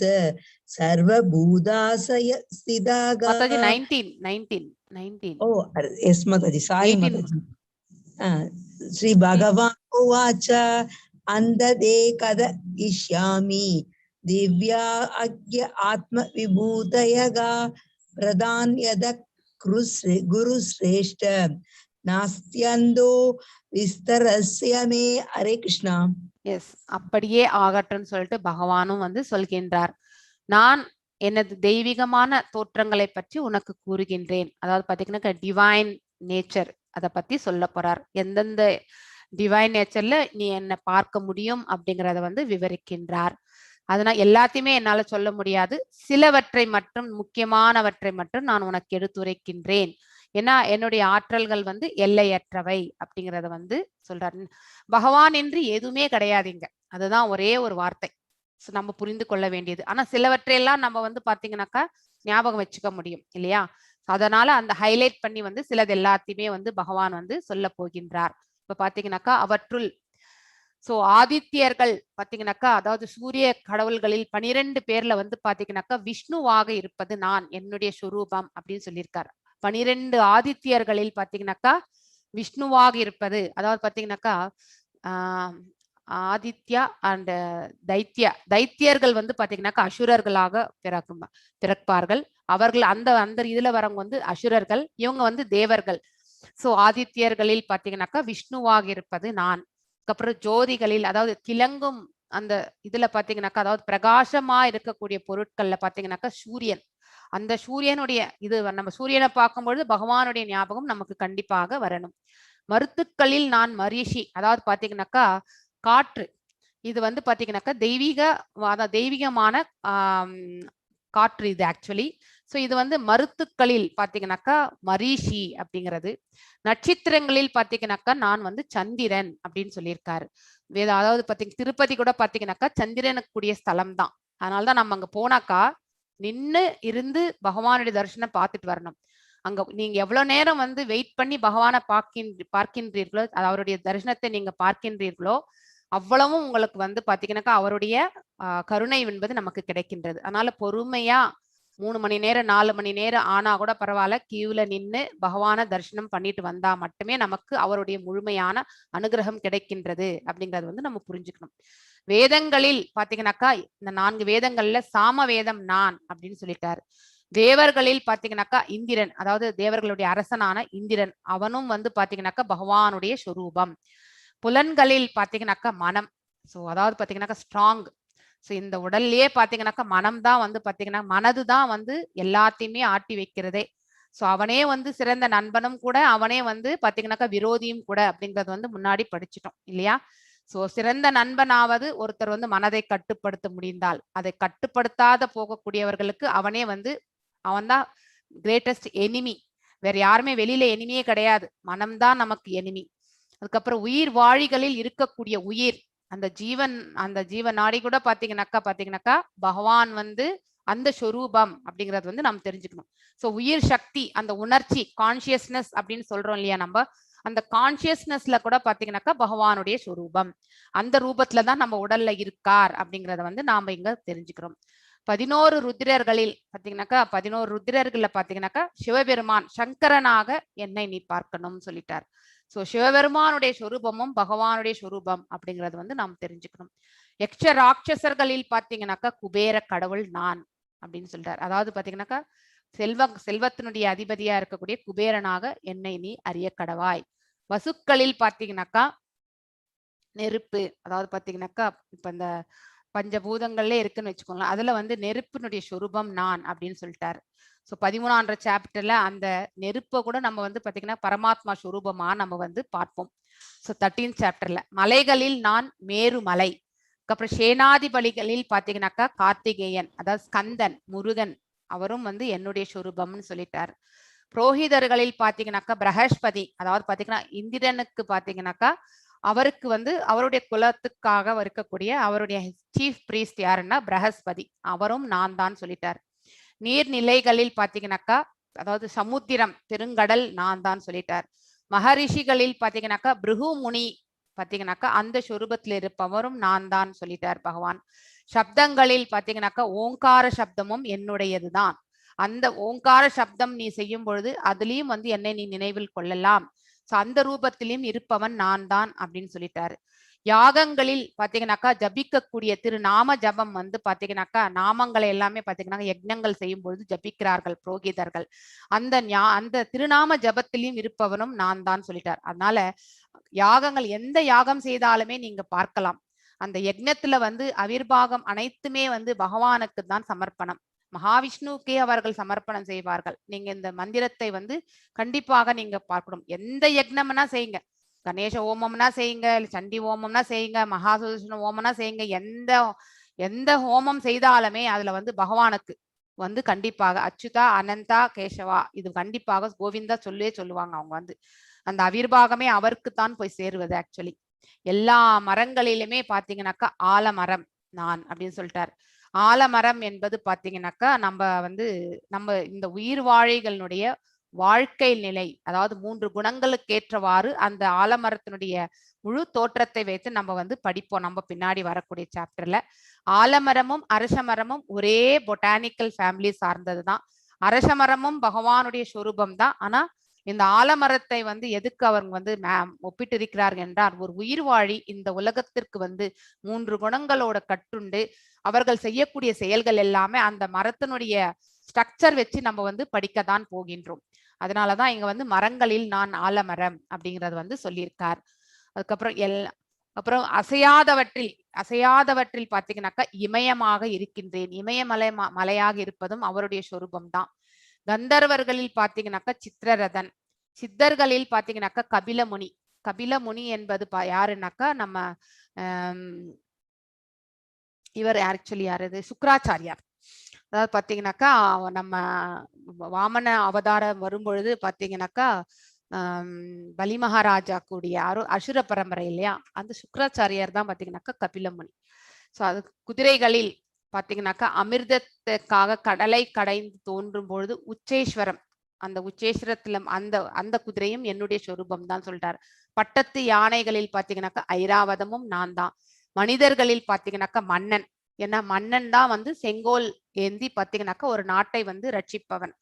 சர்வபூதாசய ஸ்திதாக. மாதாஜி 19. ஓ எஸ் மாதாஜி, சாரி மாதாஜி. ஸ்ரீ பகவான் உவாச்ச அந்ததே கத இஷ்யாமி திவ்யா அக்ய ஆத்ம விபூதயகா பிரதான்யத குரு ஸ்ரேஷ்ட நாஸ்தியந்தோ விஸ்தரஸ்யமே. ஹரே கிருஷ்ணா. எஸ் அப்படியே ஆகட்டும்னு சொல்லிட்டு பகவானும் வந்து சொல்கின்றார். நான் எனது தெய்வீகமான தோற்றங்களை பற்றி உனக்கு கூறுகின்றேன். அதாவது பாத்தீங்கன்னா டிவைன் நேச்சர் அதை பத்தி சொல்ல போறார். எந்தெந்த டிவைன் நேச்சர்ல நீ என்ன பார்க்க முடியும் அப்படிங்கறத வந்து விவரிக்கின்றார். அதனால எல்லாத்தையுமே என்னால சொல்ல முடியாது, சிலவற்றை மட்டும் முக்கியமானவற்றை மட்டும் நான் உனக்கு எடுத்துரைக்கின்றேன். ஏன்னா என்னுடைய ஆற்றல்கள் வந்து எல்லையற்றவை அப்படிங்கறத வந்து சொல்றாரு. பகவான் என்று எதுவுமே கிடையாதுங்க, அதுதான் ஒரே ஒரு வார்த்தை நம்ம புரிந்து கொள்ள வேண்டியது. ஆனா சிலவற்றையெல்லாம் நம்ம வந்து பாத்தீங்கன்னாக்கா ஞாபகம் வச்சுக்க முடியும் இல்லையா. அதனால அந்த ஹைலைட் பண்ணி வந்து சிலது எல்லாத்தையுமே வந்து பகவான் வந்து சொல்ல போகின்றார். இப்ப பாத்தீங்கன்னாக்கா அவற்றுள் சோ ஆதித்யர்கள் பாத்தீங்கன்னாக்கா, அதாவது சூரிய கடவுள்களில் 12 பேர்ல வந்து பாத்தீங்கன்னாக்கா விஷ்ணுவாக இருப்பது நான், என்னுடைய சுரூபம் அப்படின்னு சொல்லியிருக்காரு. 12 ஆதித்யர்களில் பாத்தீங்கன்னாக்கா விஷ்ணுவாக இருப்பது, அதாவது பாத்தீங்கன்னாக்கா ஆதித்யா அண்ட் தைத்தியர்கள் வந்து பாத்தீங்கன்னாக்கா அசுரர்களாக பிறப்பார்கள். அவர்கள் அந்த இதுல வரவங்க வந்து அசுரர்கள், இவங்க வந்து தேவர்கள். சோ ஆதித்யர்களில் பாத்தீங்கன்னாக்கா விஷ்ணுவாக இருப்பது நான். அப்புறம் ஜோதிகளில், அதாவது திலங்கும் அந்த இதுல பாத்தீங்கன்னாக்கா, அதாவது பிரகாசமா இருக்கக்கூடிய பொருட்கள்ல பாத்தீங்கன்னாக்கா சூரியன். அந்த சூரியனுடைய இது நம்ம சூரியனை பார்க்கும்பொழுது பகவானுடைய ஞாபகம் நமக்கு கண்டிப்பாக வரணும். மருத்துக்களில் நான் மரிஷி, அதாவது பாத்தீங்கன்னாக்கா காற்று. இது வந்து பாத்தீங்கன்னாக்கா தெய்வீகமான காற்று இது ஆக்சுவலி. ஸோ இது வந்து மருத்துக்களில் பார்த்தீங்கன்னாக்கா மரீஷி அப்படிங்கிறது. நட்சத்திரங்களில் பார்த்தீங்கன்னாக்கா நான் வந்து சந்திரன் அப்படின்னு சொல்லியிருக்காரு. அதாவது பார்த்தீங்க திருப்பதி கூட பார்த்தீங்கன்னாக்கா சந்திரனுக்கு கூடிய ஸ்தலம் தான். அதனாலதான் நம்ம அங்க போனாக்கா நின்று இருந்து பகவானுடைய தரிசனம் பார்த்துட்டு வரணும். அங்க நீங்க எவ்வளவு நேரம் வந்து வெயிட் பண்ணி பகவானை பார்க்கின்றீர்களோ, அவருடைய தரிசனத்தை நீங்க பார்க்கின்றீர்களோ, அவ்வளவும் உங்களுக்கு வந்து பாத்தீங்கன்னாக்கா அவருடைய கருணை என்பது நமக்கு கிடைக்கின்றது. அதனால பொறுமையா 3 மணி நேரம் 4 மணி நேரம் ஆனா கூட பரவாயில்ல, கியூல நின்று பகவானை தரிசனம் பண்ணிட்டு வந்தா மட்டுமே நமக்கு அவருடைய முழுமையான அனுகிரகம் கிடைக்கின்றது அப்படிங்கறது வந்து நம்ம புரிஞ்சுக்கணும். வேதங்களில் பாத்தீங்கன்னாக்கா இந்த 4 வேதங்கள்ல சாம வேதம் நான் அப்படின்னு சொல்லிட்டாரு. தேவர்களில் பாத்தீங்கன்னாக்கா இந்திரன், அதாவது தேவர்களுடைய அரசனான இந்திரன், அவனும் வந்து பாத்தீங்கன்னாக்கா பகவானுடைய சொரூபம். புலன்களில் பாத்தீங்கன்னாக்கா மனம், சோ அதாவது பாத்தீங்கன்னாக்கா ஸ்ட்ராங். ஸோ இந்த உடல்லயே பாத்தீங்கன்னாக்கா மனம் தான் வந்து பாத்தீங்கன்னா மனதுதான் வந்து எல்லாத்தையுமே ஆட்டி வைக்கிறதே. ஸோ அவனே வந்து சிறந்த நண்பனும் கூட, அவனே வந்து பாத்தீங்கன்னாக்கா விரோதியும் கூட அப்படிங்கறது வந்து முன்னாடி படிச்சுட்டோம் இல்லையா? ஸோ சிறந்த நண்பனாவது ஒருத்தர் வந்து மனதை கட்டுப்படுத்த முடிந்தால், அதை கட்டுப்படுத்தாத போகக்கூடியவர்களுக்கு அவனே வந்து அவன்தான் கிரேட்டஸ்ட் எனிமி. வேற யாருமே வெளியில எனிமியே கிடையாது, மனம்தான் நமக்கு எனிமி. அதுக்கப்புறம் உயிர் வாழிகளில் இருக்கக்கூடிய உயிர், அந்த ஜீவ நாடி கூட பாத்தீங்கன்னாக்கா பகவான் வந்து அந்த சொரூபம் அப்படிங்கறது வந்து நம்ம தெரிஞ்சுக்கணும். ஸோ உயிர் சக்தி, அந்த உணர்ச்சி கான்சியஸ்னஸ் அப்படின்னு சொல்றோம் இல்லையா நம்ம, அந்த கான்சியஸ்னஸ்ல கூட பாத்தீங்கன்னாக்கா பகவானுடைய சொரூபம், அந்த ரூபத்துலதான் நம்ம உடல்ல இருக்கார் அப்படிங்கறத வந்து நாம இங்க தெரிஞ்சுக்கிறோம். 11 ருத்ரர்களில் பாத்தீங்கன்னாக்கா 11 ருத்ரர்கள்ல பாத்தீங்கன்னாக்கா சிவபெருமான் சங்கரனாக என்னை நீ பார்க்கணும்னு சொல்லிட்டார். சோ சிவபெருமானுடைய சொரூபமும் பகவானுடைய சொரூபம் அப்படிங்கறது வந்து நாம் தெரிஞ்சுக்கணும். யக்ஷ ராட்சசர்களில் பாத்தீங்கன்னாக்கா குபேர கடவுள் நான் அப்படின்னு சொல்றார். அதாவது பாத்தீங்கன்னாக்கா செல்வத்தினுடைய அதிபதியா இருக்கக்கூடிய குபேரனாக என்னை நீ அறிய கடவாய். வசுக்களில் பாத்தீங்கன்னாக்கா நெருப்பு, அதாவது பாத்தீங்கன்னாக்கா இப்ப இந்த பஞ்சபூதங்கள்ல இருக்குன்னு வச்சுக்கோங்களேன், அதுல வந்து நெருப்பினுடைய சொரூபம் நான் அப்படின்னு சொல்லிட்டாரு. ஸோ 13ஆம் சாப்டர்ல அந்த நெருப்பை கூட நம்ம வந்து பாத்தீங்கன்னா பரமாத்மா சொரூபமா நம்ம வந்து பார்ப்போம். ஸோ 13 சாப்டர்ல மலைகளில் நான் மேருமலை, அப்புறம் சேனாதிபதிகளில் பாத்தீங்கன்னாக்கா கார்த்திகேயன், அதாவது ஸ்கந்தன் முருகன், அவரும் வந்து என்னுடைய சொரூபம்னு சொல்லிட்டாரு. புரோஹிதர்களில் பாத்தீங்கன்னாக்கா பிரகஸ்பதி, அதாவது பாத்தீங்கன்னா இந்திரனுக்கு பாத்தீங்கன்னாக்கா அவருக்கு வந்து அவருடைய குலத்துக்காக இருக்கக்கூடிய அவருடைய சீஃப் பிரீஸ்ட் யாருன்னா பிரகஸ்பதி, அவரும் நான் தான் சொல்லிட்டார். நீர்நிலைகளில் பாத்தீங்கன்னாக்கா அதாவது சமுத்திரம் பெருங்கடல் நான் தான் சொல்லிட்டார். மகரிஷிகளில் பாத்தீங்கன்னாக்கா பிருகு முனி பாத்தீங்கன்னாக்கா அந்த சொரூபத்தில் இருப்பவரும் நான் தான் சொல்லிட்டார் பகவான். சப்தங்களில் பாத்தீங்கன்னாக்கா ஓங்கார சப்தமும் என்னுடையதுதான், அந்த ஓங்கார சப்தம் நீ செய்யும் பொழுது அதுலயும் வந்து என்னை நீ நினைவில் கொள்ளலாம், அந்த ரூபத்திலும் இருப்பவன் நான் தான் அப்படின்னு சொல்லிட்டாரு. யாகங்களில் பாத்தீங்கன்னாக்கா ஜபிக்கக்கூடிய திருநாம ஜபம் வந்து பாத்தீங்கன்னாக்கா நாமங்களை எல்லாமே பாத்தீங்கன்னா யஜ்ஞங்கள் செய்யும் பொழுது ஜபிக்கிறார்கள் புரோகிதர்கள், அந்த திருநாம ஜபத்திலையும் இருப்பவனும் நான் தான் சொல்லிட்டார். அதனால யாகங்கள் எந்த யாகம் செய்தாலுமே நீங்க பார்க்கலாம், அந்த யஜ்ஞத்துல வந்து அவிர்வாகம் அனைத்துமே வந்து பகவானுக்கு தான் சமர்ப்பணம், மகாவிஷ்ணுக்கே அவர்கள் சமர்ப்பணம் செய்வார்கள். நீங்க இந்த மந்திரத்தை வந்து கண்டிப்பாக நீங்க பார்க்கணும். எந்த யக்னம்னா செய்யுங்க, கணேச ஹோமம்னா செய்யுங்க, சண்டி ஹோமம்னா செய்யுங்க, மகாசுதர்சன ஹோமம்னா செய்யுங்க, எந்த ஹோமம் செய்தாலுமே அதுல வந்து பகவானுக்கு வந்து கண்டிப்பாக அச்சுதா அனந்தா கேசவா இது கண்டிப்பாக கோவிந்தா சொல்லுவாங்க. அவங்க வந்து அந்த அவிர்வாகமே அவருக்குத்தான் போய் சேருவது. ஆக்சுவலி எல்லா மரங்களிலுமே பாத்தீங்கன்னாக்கா ஆலமரம் நான் அப்படின்னு சொல்லிட்டார். ஆலமரம் என்பது பாத்தீங்கன்னாக்கா நம்ம இந்த உயிர் வாழைகளுடைய வாழ்க்கை நிலை, அதாவது 3 குணங்களுக்கு ஏற்றவாறு அந்த ஆலமரத்தினுடைய முழு தோற்றத்தை வைத்து நம்ம வந்து படிப்போம் நம்ம பின்னாடி வரக்கூடிய சாப்டர்ல. ஆலமரமும் அரச மரமும் ஒரே பொட்டானிக்கல் ஃபேமிலி சார்ந்ததுதான். அரச மரமும் பகவானுடைய சொரூபம் தான். ஆனா இந்த ஆலமரத்தை வந்து எதுக்கு அவங்க வந்து ஒப்பிட்டு இருக்கிறார்கள் என்றால், ஒரு உயிர் வாழி இந்த உலகத்திற்கு வந்து 3 குணங்களோட கட்டுண்டு அவர்கள் செய்யக்கூடிய செயல்கள் எல்லாமே அந்த மரத்தினுடைய ஸ்ட்ரக்சர் வச்சு நம்ம வந்து படிக்கத்தான் போகின்றோம். அதனாலதான் இங்க வந்து மரங்களில் நான் ஆலமரம் அப்படிங்கறது வந்து சொல்லியிருக்கார். அதுக்கப்புறம் அப்புறம் அசையாதவற்றில் பாத்தீங்கன்னாக்கா இமயமாக இருக்கின்றேன், மலையாக இருப்பதும் அவருடைய சொரூபம் தான். கந்தர்வர்களில் பாத்தீங்கன்னாக்கா சித்திரரதன், சித்தர்களில் பாத்தீங்கன்னாக்கா கபிலமுனி. கபிலமுனி என்பது யாருன்னாக்கா நம்ம இவர் ஆக்சுவலி யாரு, சுக்ராச்சாரியார். அதாவது பாத்தீங்கன்னாக்கா நம்ம வாமன அவதாரம் வரும்பொழுது பாத்தீங்கன்னாக்கா பலி மகாராஜா கூடிய அசுர பரம்பரை இல்லையா, அந்த சுக்கராச்சாரியார் தான் பாத்தீங்கன்னாக்கா கபிலமுனி. ஸோ அது குதிரைகளில் பாத்தீங்கன்னாக்கா அமிர்தத்துக்காக கடலை கடைந்து தோன்றும் பொழுது உச்சேஸ்வரம், அந்த உச்சேஸ்வரத்துல அந்த அந்த குதிரையும் என்னுடைய சொரூபம் தான் சொல்லிட்டாரு. பட்டத்து யானைகளில் பாத்தீங்கன்னாக்கா ஐராவதமும் நான் தான். மனிதர்களில் பாத்தீங்கன்னாக்கா மன்னன், ஏன்னா மன்னன் தான் வந்து செங்கோல் ஏந்தி பாத்தீங்கன்னாக்கா ஒரு நாட்டை வந்து ரட்சிப்பவன்.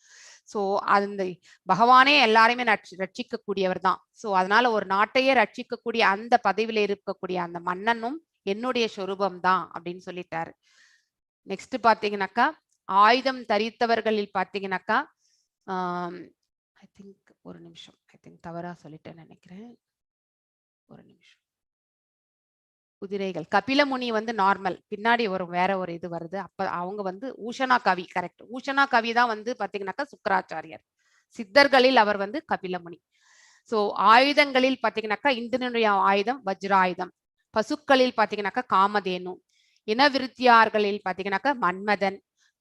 சோ அந்த பகவானே எல்லாரையுமே ரட்சிக்க கூடியவர் தான். சோ அதனால ஒரு நாட்டையே ரட்சிக்கக்கூடிய அந்த பதவியில இருக்கக்கூடிய அந்த மன்னனும் என்னுடைய சொரூபம் தான் அப்படின்னு சொல்லிட்டாரு. நெக்ஸ்ட் பாத்தீங்கன்னாக்கா ஆயுதம் தரித்தவர்களில் பாத்தீங்கன்னாக்கா ஐ திங்க் ஒரு நிமிஷம், ஐ திங்க் தவறா சொல்லிட்டேன்னு நினைக்கிறேன், ஒரு நிமிஷம். குதிரைகள் கபிலமுனி வந்து நார்மல், பின்னாடி ஒரு வேற ஒரு இது வருது. அப்ப அவங்க வந்து ஊஷணா கவி, கரெக்ட், ஊஷணா கவி தான் வந்து பாத்தீங்கன்னாக்கா சுக்கராச்சாரியர். சித்தர்களில் அவர் வந்து கபிலமுனி. சோ ஆயுதங்களில் பாத்தீங்கன்னாக்கா இந்திரனுடைய ஆயுதம் வஜ்ராயுதம். பசுக்களில் பாத்தீங்கன்னாக்கா காமதேனு. இனவிருத்தியார்களில் பாத்தீங்கன்னாக்கா மன்மதன்.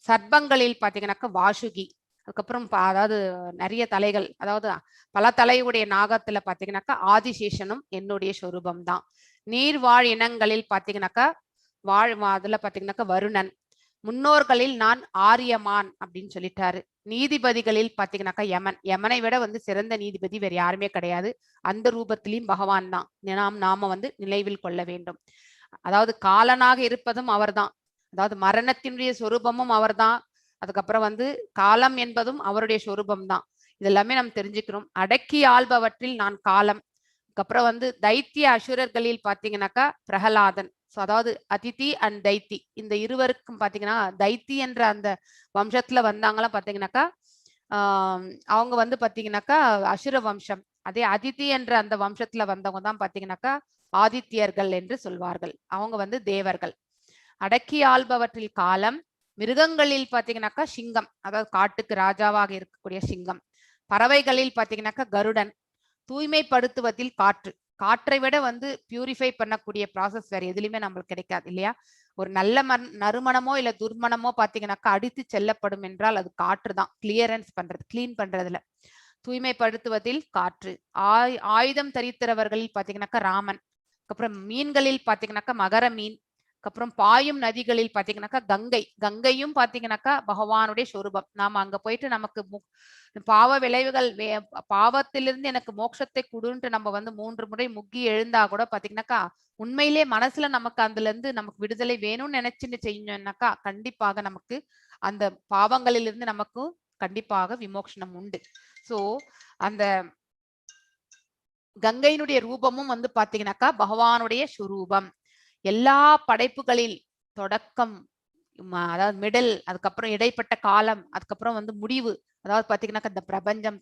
சர்ப்பங்களில் பாத்தீங்கன்னாக்கா வாசுகி. அதுக்கப்புறம் அதாவது நிறைய தலைகள், அதாவது பல தலையுடைய நாகத்துல பாத்தீங்கன்னாக்கா ஆதிசேஷனும் என்னுடைய சொரூபம் தான். நீர்வாழ் இனங்களில் பாத்தீங்கன்னாக்கா அதுல பாத்தீங்கன்னாக்கா வருணன். முன்னோர்களில் நான் ஆரியமான் அப்படின்னு சொல்லிட்டாரு. நீதிபதிகளில் பாத்தீங்கன்னாக்கா யமன். யமனை விட வந்து சிறந்த நீதிபதி வேற யாருமே கிடையாது. அந்த ரூபத்திலையும் பகவான் தான் நாம வந்து நினைவில் கொள்ள வேண்டும். அதாவது காலனாக இருப்பதும் அவர்தான், அதாவது மரணத்தினுடைய சொரூபமும் அவர்தான். அதுக்கப்புறம் வந்து காலம் என்பதும் அவருடைய சொரூபம் தான். இதெல்லாமே நம்ம தெரிஞ்சுக்கிறோம். அடக்கி ஆள்பவற்றில் நான் காலம். அதுக்கப்புறம் வந்து தைத்திய அசுரர்களில் பாத்தீங்கன்னாக்கா பிரகலாதன். ஸோ அதாவது அதிதி அண்ட் தைத்தி, இந்த இருவருக்கும் பாத்தீங்கன்னா தைத்தி என்ற அந்த வம்சத்துல வந்தாங்களாம் பாத்தீங்கன்னாக்கா அவங்க வந்து பாத்தீங்கன்னாக்கா அசுர வம்சம். அதே அதிதி என்ற அந்த வம்சத்துல வந்தவங்க தான் பாத்தீங்கன்னாக்கா ஆதித்யர்கள் என்று சொல்வார்கள். அவங்க வந்து தேவர்கள். அடக்கி ஆள்பவற்றில் காலம். மிருகங்களில் பாத்தீங்கன்னாக்கா சிங்கம், அதாவது காட்டுக்கு ராஜாவாக இருக்கக்கூடிய சிங்கம். பறவைகளில் பாத்தீங்கன்னாக்கா கருடன். தூய்மைப்படுத்துவதில் காற்று. காற்றை விட வந்து பியூரிஃபை பண்ணக்கூடிய ப்ராசஸ் வேற எதுலையுமே நம்மளுக்கு கிடைக்காது இல்லையா. ஒரு நல்ல நறுமணமோ இல்ல துர்மணமோ பாத்தீங்கன்னாக்கா அடித்து செல்லப்படும் என்றால் அது காற்று தான், கிளியரன்ஸ் பண்றது, கிளீன் பண்றதுல. தூய்மைப்படுத்துவதில் காற்று. ஆயுதம் தரித்திரவர்களில் பாத்தீங்கன்னாக்கா ராமன். அப்புறம் மீன்களில் பாத்தீங்கன்னாக்கா மகர மீன். அப்புறம் பாயும் நதிகளில் பாத்தீங்கன்னாக்கா கங்கை. கங்கையும் பாத்தீங்கன்னாக்கா பகவானுடைய சொரூபம். நாம அங்க போயிட்டு நமக்கு பாவ விளைவுகள் பாவத்திலிருந்து எனக்கு மோட்சத்தை கொடுன்ட்டு நம்ம வந்து 3 முறை முக்கி எழுந்தா கூட பாத்தீங்கன்னாக்கா உண்மையிலே மனசுல நமக்கு அதுல இருந்து நமக்கு விடுதலை வேணும்னு நினைச்சுட்டு செய்யணும்னாக்கா கண்டிப்பாக நமக்கு அந்த பாவங்களிலிருந்து நமக்கு கண்டிப்பாக விமோசனம் உண்டு. சோ அந்த கங்கையினுடைய ரூபமும் வந்து பாத்தீங்கன்னாக்கா பகவானுடைய சுரூபம். எல்லா படைப்புகளில் தொடக்கம், அதாவது மிடில், அதுக்கப்புறம் இடைப்பட்ட காலம், அதுக்கப்புறம் வந்து முடிவு, அதாவது பாத்தீங்கன்னாக்கா இந்த பிரபஞ்சம்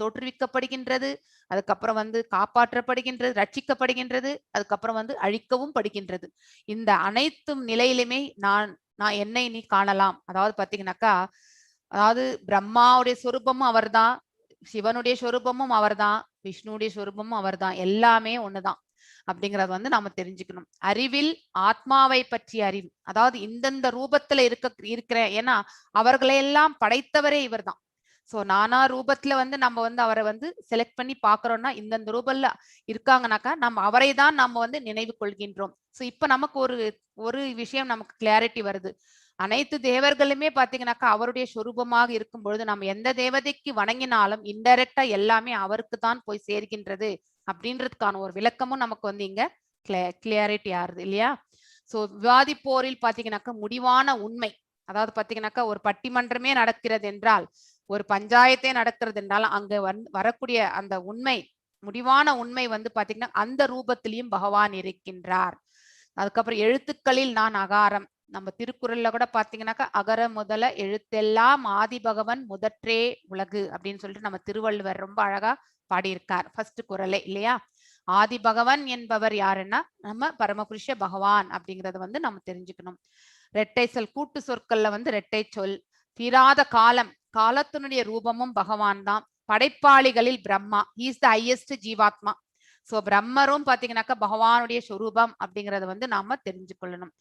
தோற்றுவிக்கப்படுகின்றது, அதுக்கப்புறம் வந்து காப்பாற்றப்படுகின்றது, ரட்சிக்கப்படுகின்றது, அதுக்கப்புறம் வந்து அழிக்கவும் படுகின்றது. இந்த அனைத்தும் நிலையிலுமே நான் என்னை நீ காணலாம். அதாவது பாத்தீங்கன்னாக்கா அதாவது பிரம்மாவுடைய சொரூபமும் அவர்தான், சிவனுடைய சொரூபமும் அவர்தான், விஷ்ணுடைய சொரூபமும் அவர்தான், எல்லாமே ஒண்ணுதான் அப்படிங்கறது வந்து நாம தெரிஞ்சுக்கணும். அறிவில் ஆத்மாவை பற்றிய அறிவு, அதாவது இந்தந்த ரூபத்துல இருக்கிறேன், ஏன்னா அவர்களையெல்லாம் படைத்தவரே இவர் தான். சோ நானா ரூபத்துல வந்து நம்ம வந்து அவரை வந்து செலக்ட் பண்ணி பாக்குறோம்னா இந்தந்த ரூபத்துல இருக்காங்கனாக்கா நம்ம அவரை தான் நம்ம வந்து நினைவு கொள்கின்றோம். சோ இப்ப நமக்கு ஒரு விஷயம் நமக்கு கிளாரிட்டி வருது. அனைத்து தேவர்களுமே பாத்தீங்கன்னாக்கா அவருடைய சொரூபமாக இருக்கும் பொழுது நம்ம எந்த தேவதைக்கு வணங்கினாலும் இன்டைரக்டா எல்லாமே அவருக்கு தான் போய் சேர்கின்றது அப்படின்றதுக்கான ஒரு விளக்கமும் நமக்கு வந்து இங்க கிளியாரிட்டி ஆறுது இல்லையா. சோ விவாதி போரில் பாத்தீங்கன்னாக்கா முடிவான உண்மை, அதாவது பாத்தீங்கன்னாக்கா ஒரு பட்டிமன்றமே நடக்கிறது என்றால், ஒரு பஞ்சாயத்தே நடக்கிறது என்றால் அங்க வரக்கூடிய அந்த உண்மை, முடிவான உண்மை வந்து பாத்தீங்கன்னா அந்த ரூபத்திலையும் பகவான் இருக்கின்றார். அதுக்கப்புறம் எழுத்துக்களில் நான் அகாரம். நம்ம திருக்குறள்ல கூட பாத்தீங்கன்னாக்கா அகர முதல எழுத்தெல்லாம் ஆதி பகவன் முதற்றே உலகு அப்படின்னு சொல்லிட்டு நம்ம திருவள்ளுவர் ரொம்ப அழகா பாடியிருக்கார் ஃபர்ஸ்ட் குறளே இல்லையா. ஆதி பகவன் என்பவர் யாருன்னா நம்ம பரமபுருஷ பகவான் அப்படிங்கறத வந்து நம்ம தெரிஞ்சுக்கணும். இரட்டை சொல், கூட்டு சொற்கள்ல வந்து இரட்டை சொல். தீராத காலம், காலத்தினுடைய ரூபமும் பகவான் தான். படைப்பாளிகளில் பிரம்மா, இஸ் த ஹையஸ்ட் ஜீவாத்மா. சோ பிரம்மரும் பாத்தீங்கன்னாக்கா பகவானுடைய சொரூபம் அப்படிங்கறத வந்து நாம தெரிஞ்சு கொள்ளணும்.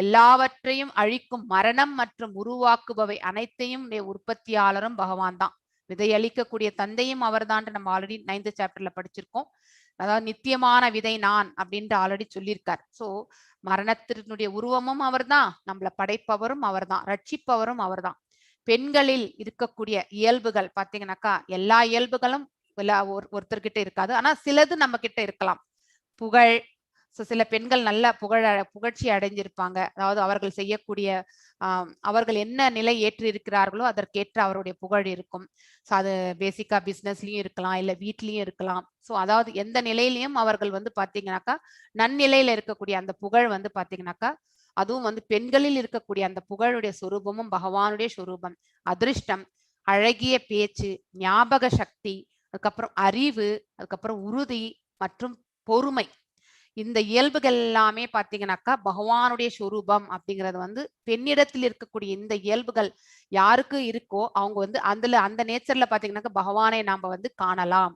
எல்லாவற்றையும் அழிக்கும் மரணம் மற்றும் உருவாக்குபவை அனைத்தையும் உற்பத்தியாளரும் பகவான் தான். விதையளிக்கக்கூடிய தந்தையும் அவர் தான். நம்ம ஆல்ரெடி 9th சாப்டர்ல படிச்சிருக்கோம். அதாவது நித்தியமான விதை நான் அப்படின்ட்டு ஆல்ரெடி சொல்லியிருக்கார். சோ மரணத்தினுடைய உருவமும் அவர் தான், நம்மள படைப்பவரும் அவர் தான், ரட்சிப்பவரும் அவர் தான். பெண்களில் இருக்கக்கூடிய இயல்புகள் பாத்தீங்கன்னாக்கா எல்லா இயல்புகளும் ஒருத்தர்கிட்ட இருக்காது, ஆனா சிலது நம்ம கிட்ட இருக்கலாம். புகழ், சில பெண்கள் நல்ல புகழ்ச்சி அடைஞ்சிருப்பாங்க. அதாவது அவர்கள் செய்யக்கூடிய அவர்கள் என்ன நிலை ஏற்றி இருக்கிறார்களோ அதற்கேற்ற அவருடைய புகழ் இருக்கும். ஸோ அது பேசிக்கா பிசினஸ்லயும் இருக்கலாம், இல்ல வீட்லயும் இருக்கலாம். ஸோ அதாவது எந்த நிலையிலையும் அவர்கள் வந்து பாத்தீங்கன்னாக்கா நன்னிலையில இருக்கக்கூடிய அந்த புகழ் வந்து பாத்தீங்கன்னாக்கா அதுவும் வந்து பெண்களில் இருக்கக்கூடிய அந்த புகழுடைய சொரூபமும் பகவானுடைய சொரூபம். அதிர்ஷ்டம், அழகிய பேச்சு, ஞாபக சக்தி, அதுக்கப்புறம் அறிவு, அதுக்கப்புறம் உறுதி மற்றும் பொறுமை. இந்த இயல்புகள் எல்லாமே பாத்தீங்கன்னாக்கா பகவானுடைய சொரூபம் அப்படிங்கிறது வந்து பெண்ணிடத்தில் இருக்கக்கூடிய இந்த இயல்புகள் யாருக்கு இருக்கோ அவங்க வந்து அந்த நேச்சர்ல பாத்தீங்கன்னாக்கா பகவானை நாம வந்து காணலாம்.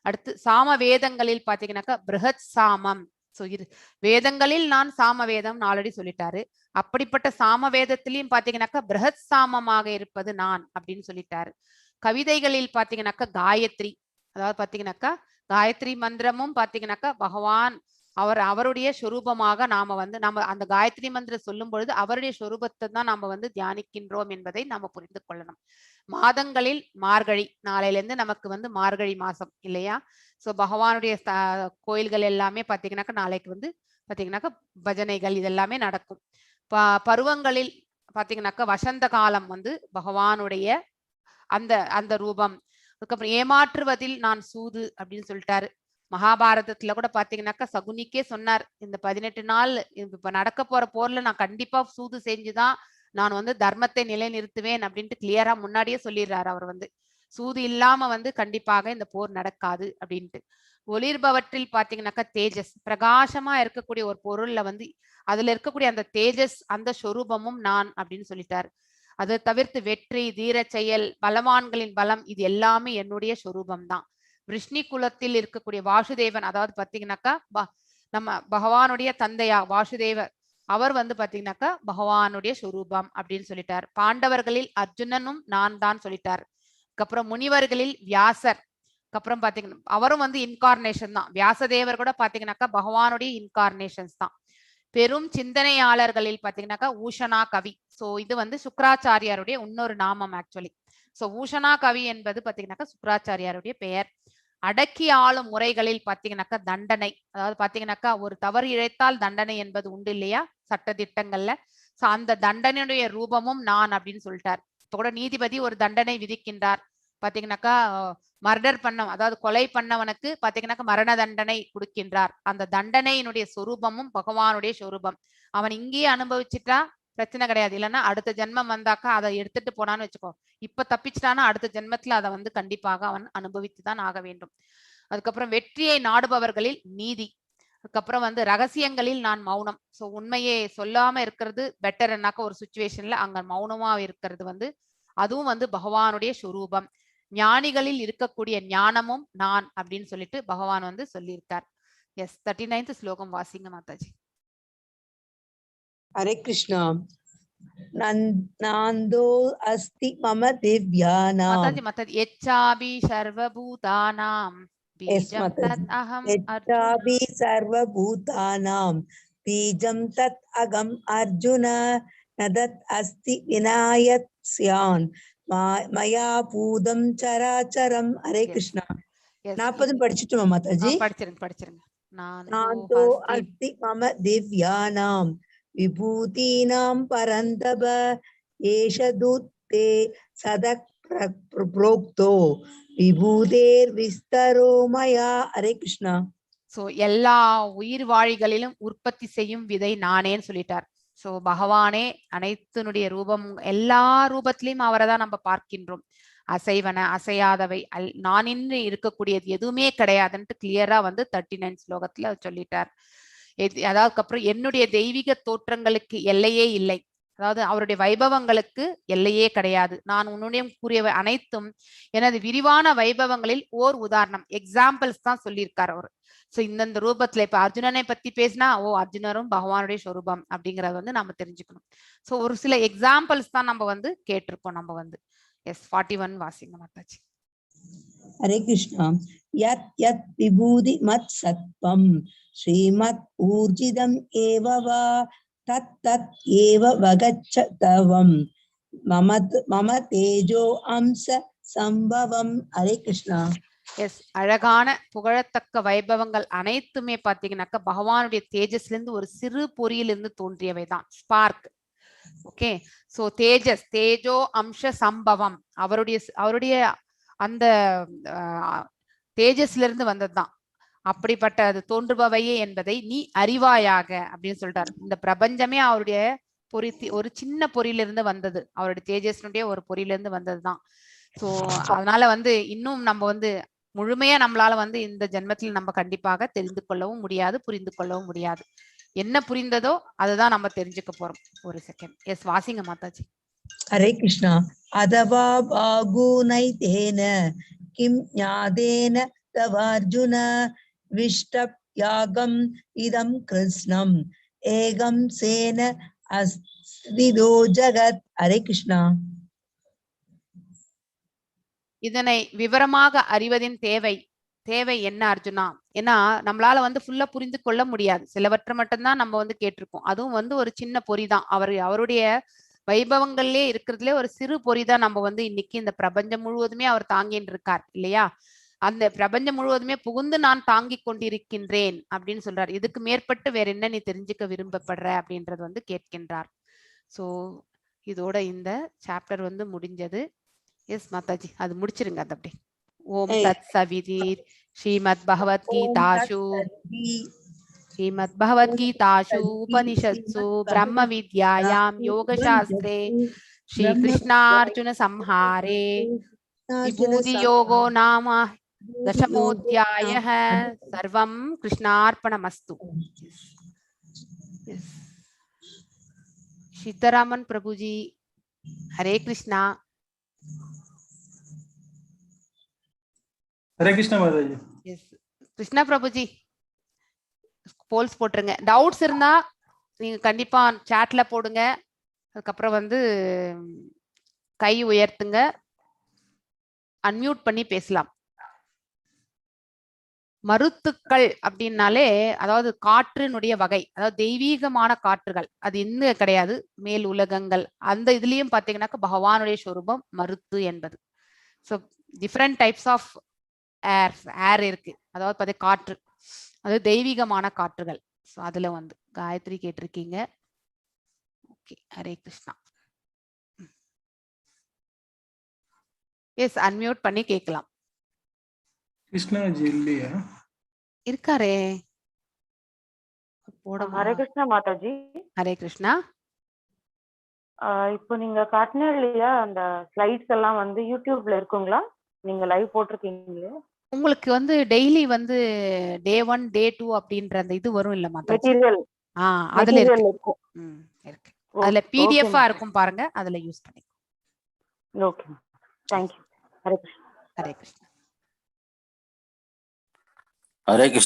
அடுத்து சாம வேதங்களில் பாத்தீங்கன்னாக்கா பிருஹத் சாமம். சோ வேதங்களில் நான் சாம வேதம் ஆல்ரெடி சொல்லிட்டாரு. அப்படிப்பட்ட சாம வேதத்திலையும் பாத்தீங்கன்னாக்கா பிருஹத் சாமமாக இருப்பது நான் அப்படின்னு சொல்லிட்டாரு. கவிதைகளில் பாத்தீங்கன்னாக்கா காயத்ரி, அதாவது பாத்தீங்கன்னாக்கா காயத்ரி மந்திரமும் பாத்தீங்கன்னாக்கா பகவான் அவருடைய சொரூபமாக நாம வந்து நம்ம அந்த காயத்ரி மந்திரம் சொல்லும் பொழுது அவருடைய சொரூபத்தை தான் நாம வந்து தியானிக்கின்றோம் என்பதை நாம புரிந்து கொள்ளணும். மாதங்களில் மார்கழி, நாளையில இருந்து நமக்கு வந்து மார்கழி மாசம் இல்லையா? சோ பகவானுடைய கோயில்கள் எல்லாமே பாத்தீங்கன்னாக்கா நாளைக்கு வந்து பாத்தீங்கன்னாக்கா பஜனைகள் இதெல்லாமே நடக்கும். பருவங்களில் பாத்தீங்கன்னாக்கா வசந்த காலம் வந்து பகவானுடைய அந்த ரூபம். அதுக்கப்புறம் ஏமாற்றுவதில் நான் சூது அப்படின்னு சொல்லிட்டாரு. மகாபாரதத்துல கூட பாத்தீங்கன்னாக்கா சகுனிக்கே சொன்னார், இந்த 18 நாள் இப்ப நடக்க போற போர்ல நான் கண்டிப்பா சூது செஞ்சுதான் நான் வந்து தர்மத்தை நிலைநிறுத்துவேன் அப்படின்ட்டு கிளியரா முன்னாடியே சொல்லிடுறாரு. அவர் வந்து சூது இல்லாம வந்து கண்டிப்பாக இந்த போர் நடக்காது அப்படின்ட்டு. ஒளிர்பவற்றில் பாத்தீங்கன்னாக்கா தேஜஸ், பிரகாசமா இருக்கக்கூடிய ஒரு பொருள்ல வந்து அதுல இருக்கக்கூடிய அந்த தேஜஸ் அந்த சொரூபமும் நான் அப்படின்னு சொல்லிட்டாரு. அதை தவிர்த்து வெற்றி, தீர செயல், பலவான்களின் பலம், இது எல்லாமே என்னுடைய சொரூபம் தான். விஷ்ணு குலத்தில் இருக்கக்கூடிய வாசுதேவன், அதாவது பாத்தீங்கன்னாக்கா நம்ம பகவானுடைய தந்தையா வாசுதேவர், அவர் வந்து பாத்தீங்கன்னாக்கா பகவானுடைய சொரூபம் அப்படின்னு சொல்லிட்டார். பாண்டவர்களில் அர்ஜுனனும் நான் தான் சொல்லிட்டார். அதுக்கப்புறம் முனிவர்களில் வியாசர், அப்புறம் பாத்தீங்கன்னா அவரும் வந்து இன்கார்னேஷன் தான். வியாசதேவர் கூட பாத்தீங்கன்னாக்கா பகவானுடைய இன்கார்னேஷன்ஸ் தான். பெரும் சிந்தனையாளர்களில் பாத்தீங்கன்னாக்கா ஊஷனா கவி. சோ இது வந்து சுக்கராச்சாரியாருடைய இன்னொரு நாமம் ஆக்சுவலி. சோ ஊஷனா கவி என்பது பாத்தீங்கன்னாக்கா சுக்கராச்சாரியாருடைய பெயர். அடக்கி ஆளும் முறைகளில் பாத்தீங்கன்னாக்கா தண்டனை, அதாவது பாத்தீங்கன்னாக்கா ஒரு தவறு இழைத்தால் தண்டனை என்பது உண்டு இல்லையா சட்ட திட்டங்கள்ல. சோ அந்த தண்டனையுடைய ரூபமும் நான் அப்படின்னு சொல்லிட்டார். இப்ப கூட நீதிபதி ஒரு தண்டனை விதிக்கின்றார் பாத்தீங்கன்னாக்கா, மர்டர் பண்ண அதாவது கொலை பண்ணவனுக்கு பாத்தீங்கன்னாக்கா மரண தண்டனை கொடுக்கின்றார். அந்த தண்டனையினுடைய சொரூபமும் பகவானுடைய சொரூபம். அவன் இங்கேயே அனுபவிச்சுட்டா பிரச்சனை கிடையாது, இல்லைன்னா அடுத்த ஜென்மம் வந்தாக்கா அதை எடுத்துட்டு போனான்னு வச்சுக்கோ. இப்ப தப்பிச்சிட்டானா அடுத்த ஜென்மத்துல அதை வந்து கண்டிப்பாக அவன் அனுபவித்துதான் ஆக வேண்டும். அதுக்கப்புறம் வெற்றியை நாடுபவர்களில் நீதி. அதுக்கப்புறம் வந்து ரகசியங்களில் நான் மௌனம். சோ உண்மையே சொல்லாம இருக்கிறது பெட்டர் என்னாக்க ஒரு சுச்சுவேஷன்ல அங்க மௌனமா இருக்கிறது வந்து அதுவும் வந்து பகவானுடைய சொரூபம். ஞானிகளில் இருக்கக்கூடிய ஞானமும் நான் அப்படின்னு சொல்லிட்டு பகவான் வந்து சொல்லியிருக்கார். எஸ் 39th ஸ்லோகம் வாசிங்க மாதாஜி. ஹரே கிருஷ்ணா. நாந்தோ அஸ்தி மம திவ்யானாம் மாதாஜி யச்சாபி சர்வபூதானாம் பீஜம் தத் அகம் யச்சாபி சர்வபூதானாம் பீஜம் தத் அகம் அர்ஜுன நதத் அஸ்தி விநாயத் ஸ்யான் மயா பூதம் சராச்சரம். ஹரே கிருஷ்ணா. 40 படிச்சுட்டுமா மாதாஜி? படிச்சிருங்க. நாந்தோ அஸ்தி மம திவ்யானாம் விபூதீனாம் பரந்தப ஏஷ தூத்தே சதக் ப்ரோக்தோ விபூதேர் விஸ்தரோ மயா. ஹரே கிருஷ்ணா. சோ எல்லா உயிர் வாழிகளிலும் உற்பத்தி செய்யும் விதை நானேன்னு சொல்லிட்டார். சோ பகவானே அனைத்தினுடைய ரூபம், எல்லா ரூபத்திலையும் அவரை தான் நம்ம பார்க்கின்றோம். அசைவன அசையாதவை நானின்றி இருக்கக்கூடியது எதுவுமே கிடையாதுன்ட்டு கிளியரா வந்து 39 ஸ்லோகத்துல சொல்லிட்டார். அதாவது அப்புறம் என்னுடைய தெய்வீக தோற்றங்களுக்கு எல்லையே இல்லை, அதாவது அவருடைய வைபவங்களுக்கு எல்லையே கிடையாது. நான் உன்னுடைய கூறியவை அனைத்தும் எனது விரிவான வைபவங்களில் ஓர் உதாரணம், எக்ஸாம்பிள்ஸ் தான் சொல்லியிருக்காரு அவர். சோ இந்தந்த ரூபத்துல இப்ப அர்ஜுனனை பத்தி பேசினா ஓ அர்ஜுனரும் பகவானுடைய ஸ்வரூபம் அப்படிங்கறத வந்து நம்ம தெரிஞ்சுக்கணும். சோ ஒரு சில எக்ஸாம்பிள்ஸ் தான் நம்ம வந்து கேட்டிருக்கோம். நம்ம வந்து எஸ் 41 வாசிங்க மாதாஜி. ஹரே கிருஷ்ணா. யத் யத் விபூதி மத் சத்வம் ஸ்ரீமத் ஊர்ஜிதம் ஏவ வா தத் தத் ஏவ வகச்ச தவம் மம தேஜோ அம்ச சம்பவம். ஹரே கிருஷ்ணா. எஸ் அழகான புகழத்தக்க வைபவங்கள் அனைத்துமே பாத்தீங்கன்னாக்கா பகவானுடைய தேஜஸ்ல இருந்து ஒரு சிறு பொறியிலிருந்து தோன்றியவை தான், ஸ்பார்க். ஓகே, சோ தேஜஸ், தேஜோ அம்ச சம்பவம், அவருடைய அந்த தேஜஸ்ல இருந்து வந்ததுதான். அப்படிப்பட்ட அது தோன்றுபவையே என்பதை நீ அறிவாயாக அப்படின்னு சொல்றாரு. இந்த பிரபஞ்சமே அவருடைய ஒரு சின்ன பொறியிலிருந்து வந்தது, அவருடைய தேஜஸ்னுடைய ஒரு பொறியிலிருந்து வந்ததுதான். சோ அதனால வந்து இன்னும் நம்ம வந்து முழுமையா நம்மளால வந்து இந்த ஜென்மத்தில் நம்ம கண்டிப்பாக தெரிந்து கொள்ளவும் முடியாது, புரிந்து கொள்ளவும் முடியாது. என்ன புரிந்ததோ அதுதான் நம்ம தெரிஞ்சுக்க போறோம். ஒரு செகண்ட். எஸ் வாசிங்க மாதாஜி. ஹரே கிருஷ்ணா. அதவா பாகுனைதேன கிம் ஞாதேன தவார்ஜுன விஷ்டப்யாகம் இதம் கிருஷ்ணம் ஏகம் சேன அஸ்திதோ ஜகத். ஹரே கிருஷ்ணா. இதனை விவரமாக அறிவதின் தேவை என்ன அர்ஜுனா? ஏன்னா நம்மளால வந்து ஃபுல்லா புரிந்து கொள்ள முடியாது, சிலவற்றை மட்டும்தான் நம்ம வந்து கேட்டிருக்கோம். அதுவும் வந்து ஒரு சின்ன பொறிதான், அவருடைய வைபவங்கள்லயே இருக்கிறதுலே ஒரு சிறு பொறிதான். நம்ம வந்து இன்னைக்கு இந்த பிரபஞ்சம் முழுவதுமே அவர் தாங்கின்னு இருக்கார் இல்லையா? அந்த பிரபஞ்சம் முழுவதுமே புகுந்து நான் தாங்கி கொண்டிருக்கின்றேன் அப்படின்னு சொல்றார். இதுக்கு மேற்பட்டு வேற என்ன நீ தெரிஞ்சுக்க விரும்பப்படுற அப்படின்றது வந்து கேட்கின்றார். சோ இதோட இந்த சாப்டர் வந்து முடிஞ்சது. எஸ் மாதாஜி, அது முடிச்சிருங்க. அது அப்படி. ஓம் தத் சவிதீர் ஸ்ரீமத் பகவத்கீதாசு உபனிஷத்சு பிரம்ம வித்யாயாம் யோகசாஸ்திரே ஸ்ரீ கிருஷ்ணார்ஜுன சம்ஹாரே விபூதி யோகோ நாம தசமோத்யாயः. சர்வம் கிருஷ்ணார்ப்பணமஸ்து. சீதாராமன் பிரபுஜி, ஹரே கிருஷ்ணா. ஹரே கிருஷ்ணா மாதாஜி. எஸ் கிருஷ்ணா பிரபுஜி, போல்ஸ் போட்டுருங்க. டவுட்ஸ் இருந்தா நீங்க கண்டிப்பா சாட்ல போடுங்க. அதுக்கப்புறம் வந்து கை உயர்த்துங்க, அன்மியூட் பண்ணி பேசலாம். மருத்துக்கள் அப்படின்னாலே அதாவது காற்றினுடைய வகை, அதாவது தெய்வீகமான காற்றுகள், அது இன்னும் கிடையாது. மேல் உலகங்கள் அந்த இதுலயும் பாத்தீங்கன்னாக்க பகவானுடைய ஸ்வரூபம் மருத்து என்பது. So different types of air இருக்கு, அதாவது பார்த்தா காற்று, அது தெய்வீகமான காற்றுகள். ஸோ அதுல வந்து காயத்ரி கேட்டிருக்கீங்க. Okay, Hare Krishna. Yes unmute பண்ணி கேட்கலாம். கிருஷ்ணாஜி இல்லையா? இருக்காரே, போட. ஹரே கிருஷ்ணா மாதாஜி. ஹரே கிருஷ்ணா. இப்போ நீங்க காட்டினே இல்லையா அந்த ஸ்லைட்ஸ் எல்லாம் வந்து யூடியூப்ல இருக்குங்களா? நீங்க லைவ் போட்டிருக்கீங்களே, உங்களுக்கு வந்து டெய்லி வந்து டே 1 டே 2 அப்படின்ற அந்த இது வரும் இல்ல மாதாஜி? மெட்டீரியல் அதுல இருக்கு. இருக்கும். இருக்கு. அதுல பிடிஎஃப் இருக்கும் பாருங்க, அதுல யூஸ் பண்ணி. Okay, thank you. Hare Krishna. Hare Krishna. Hare Krishna.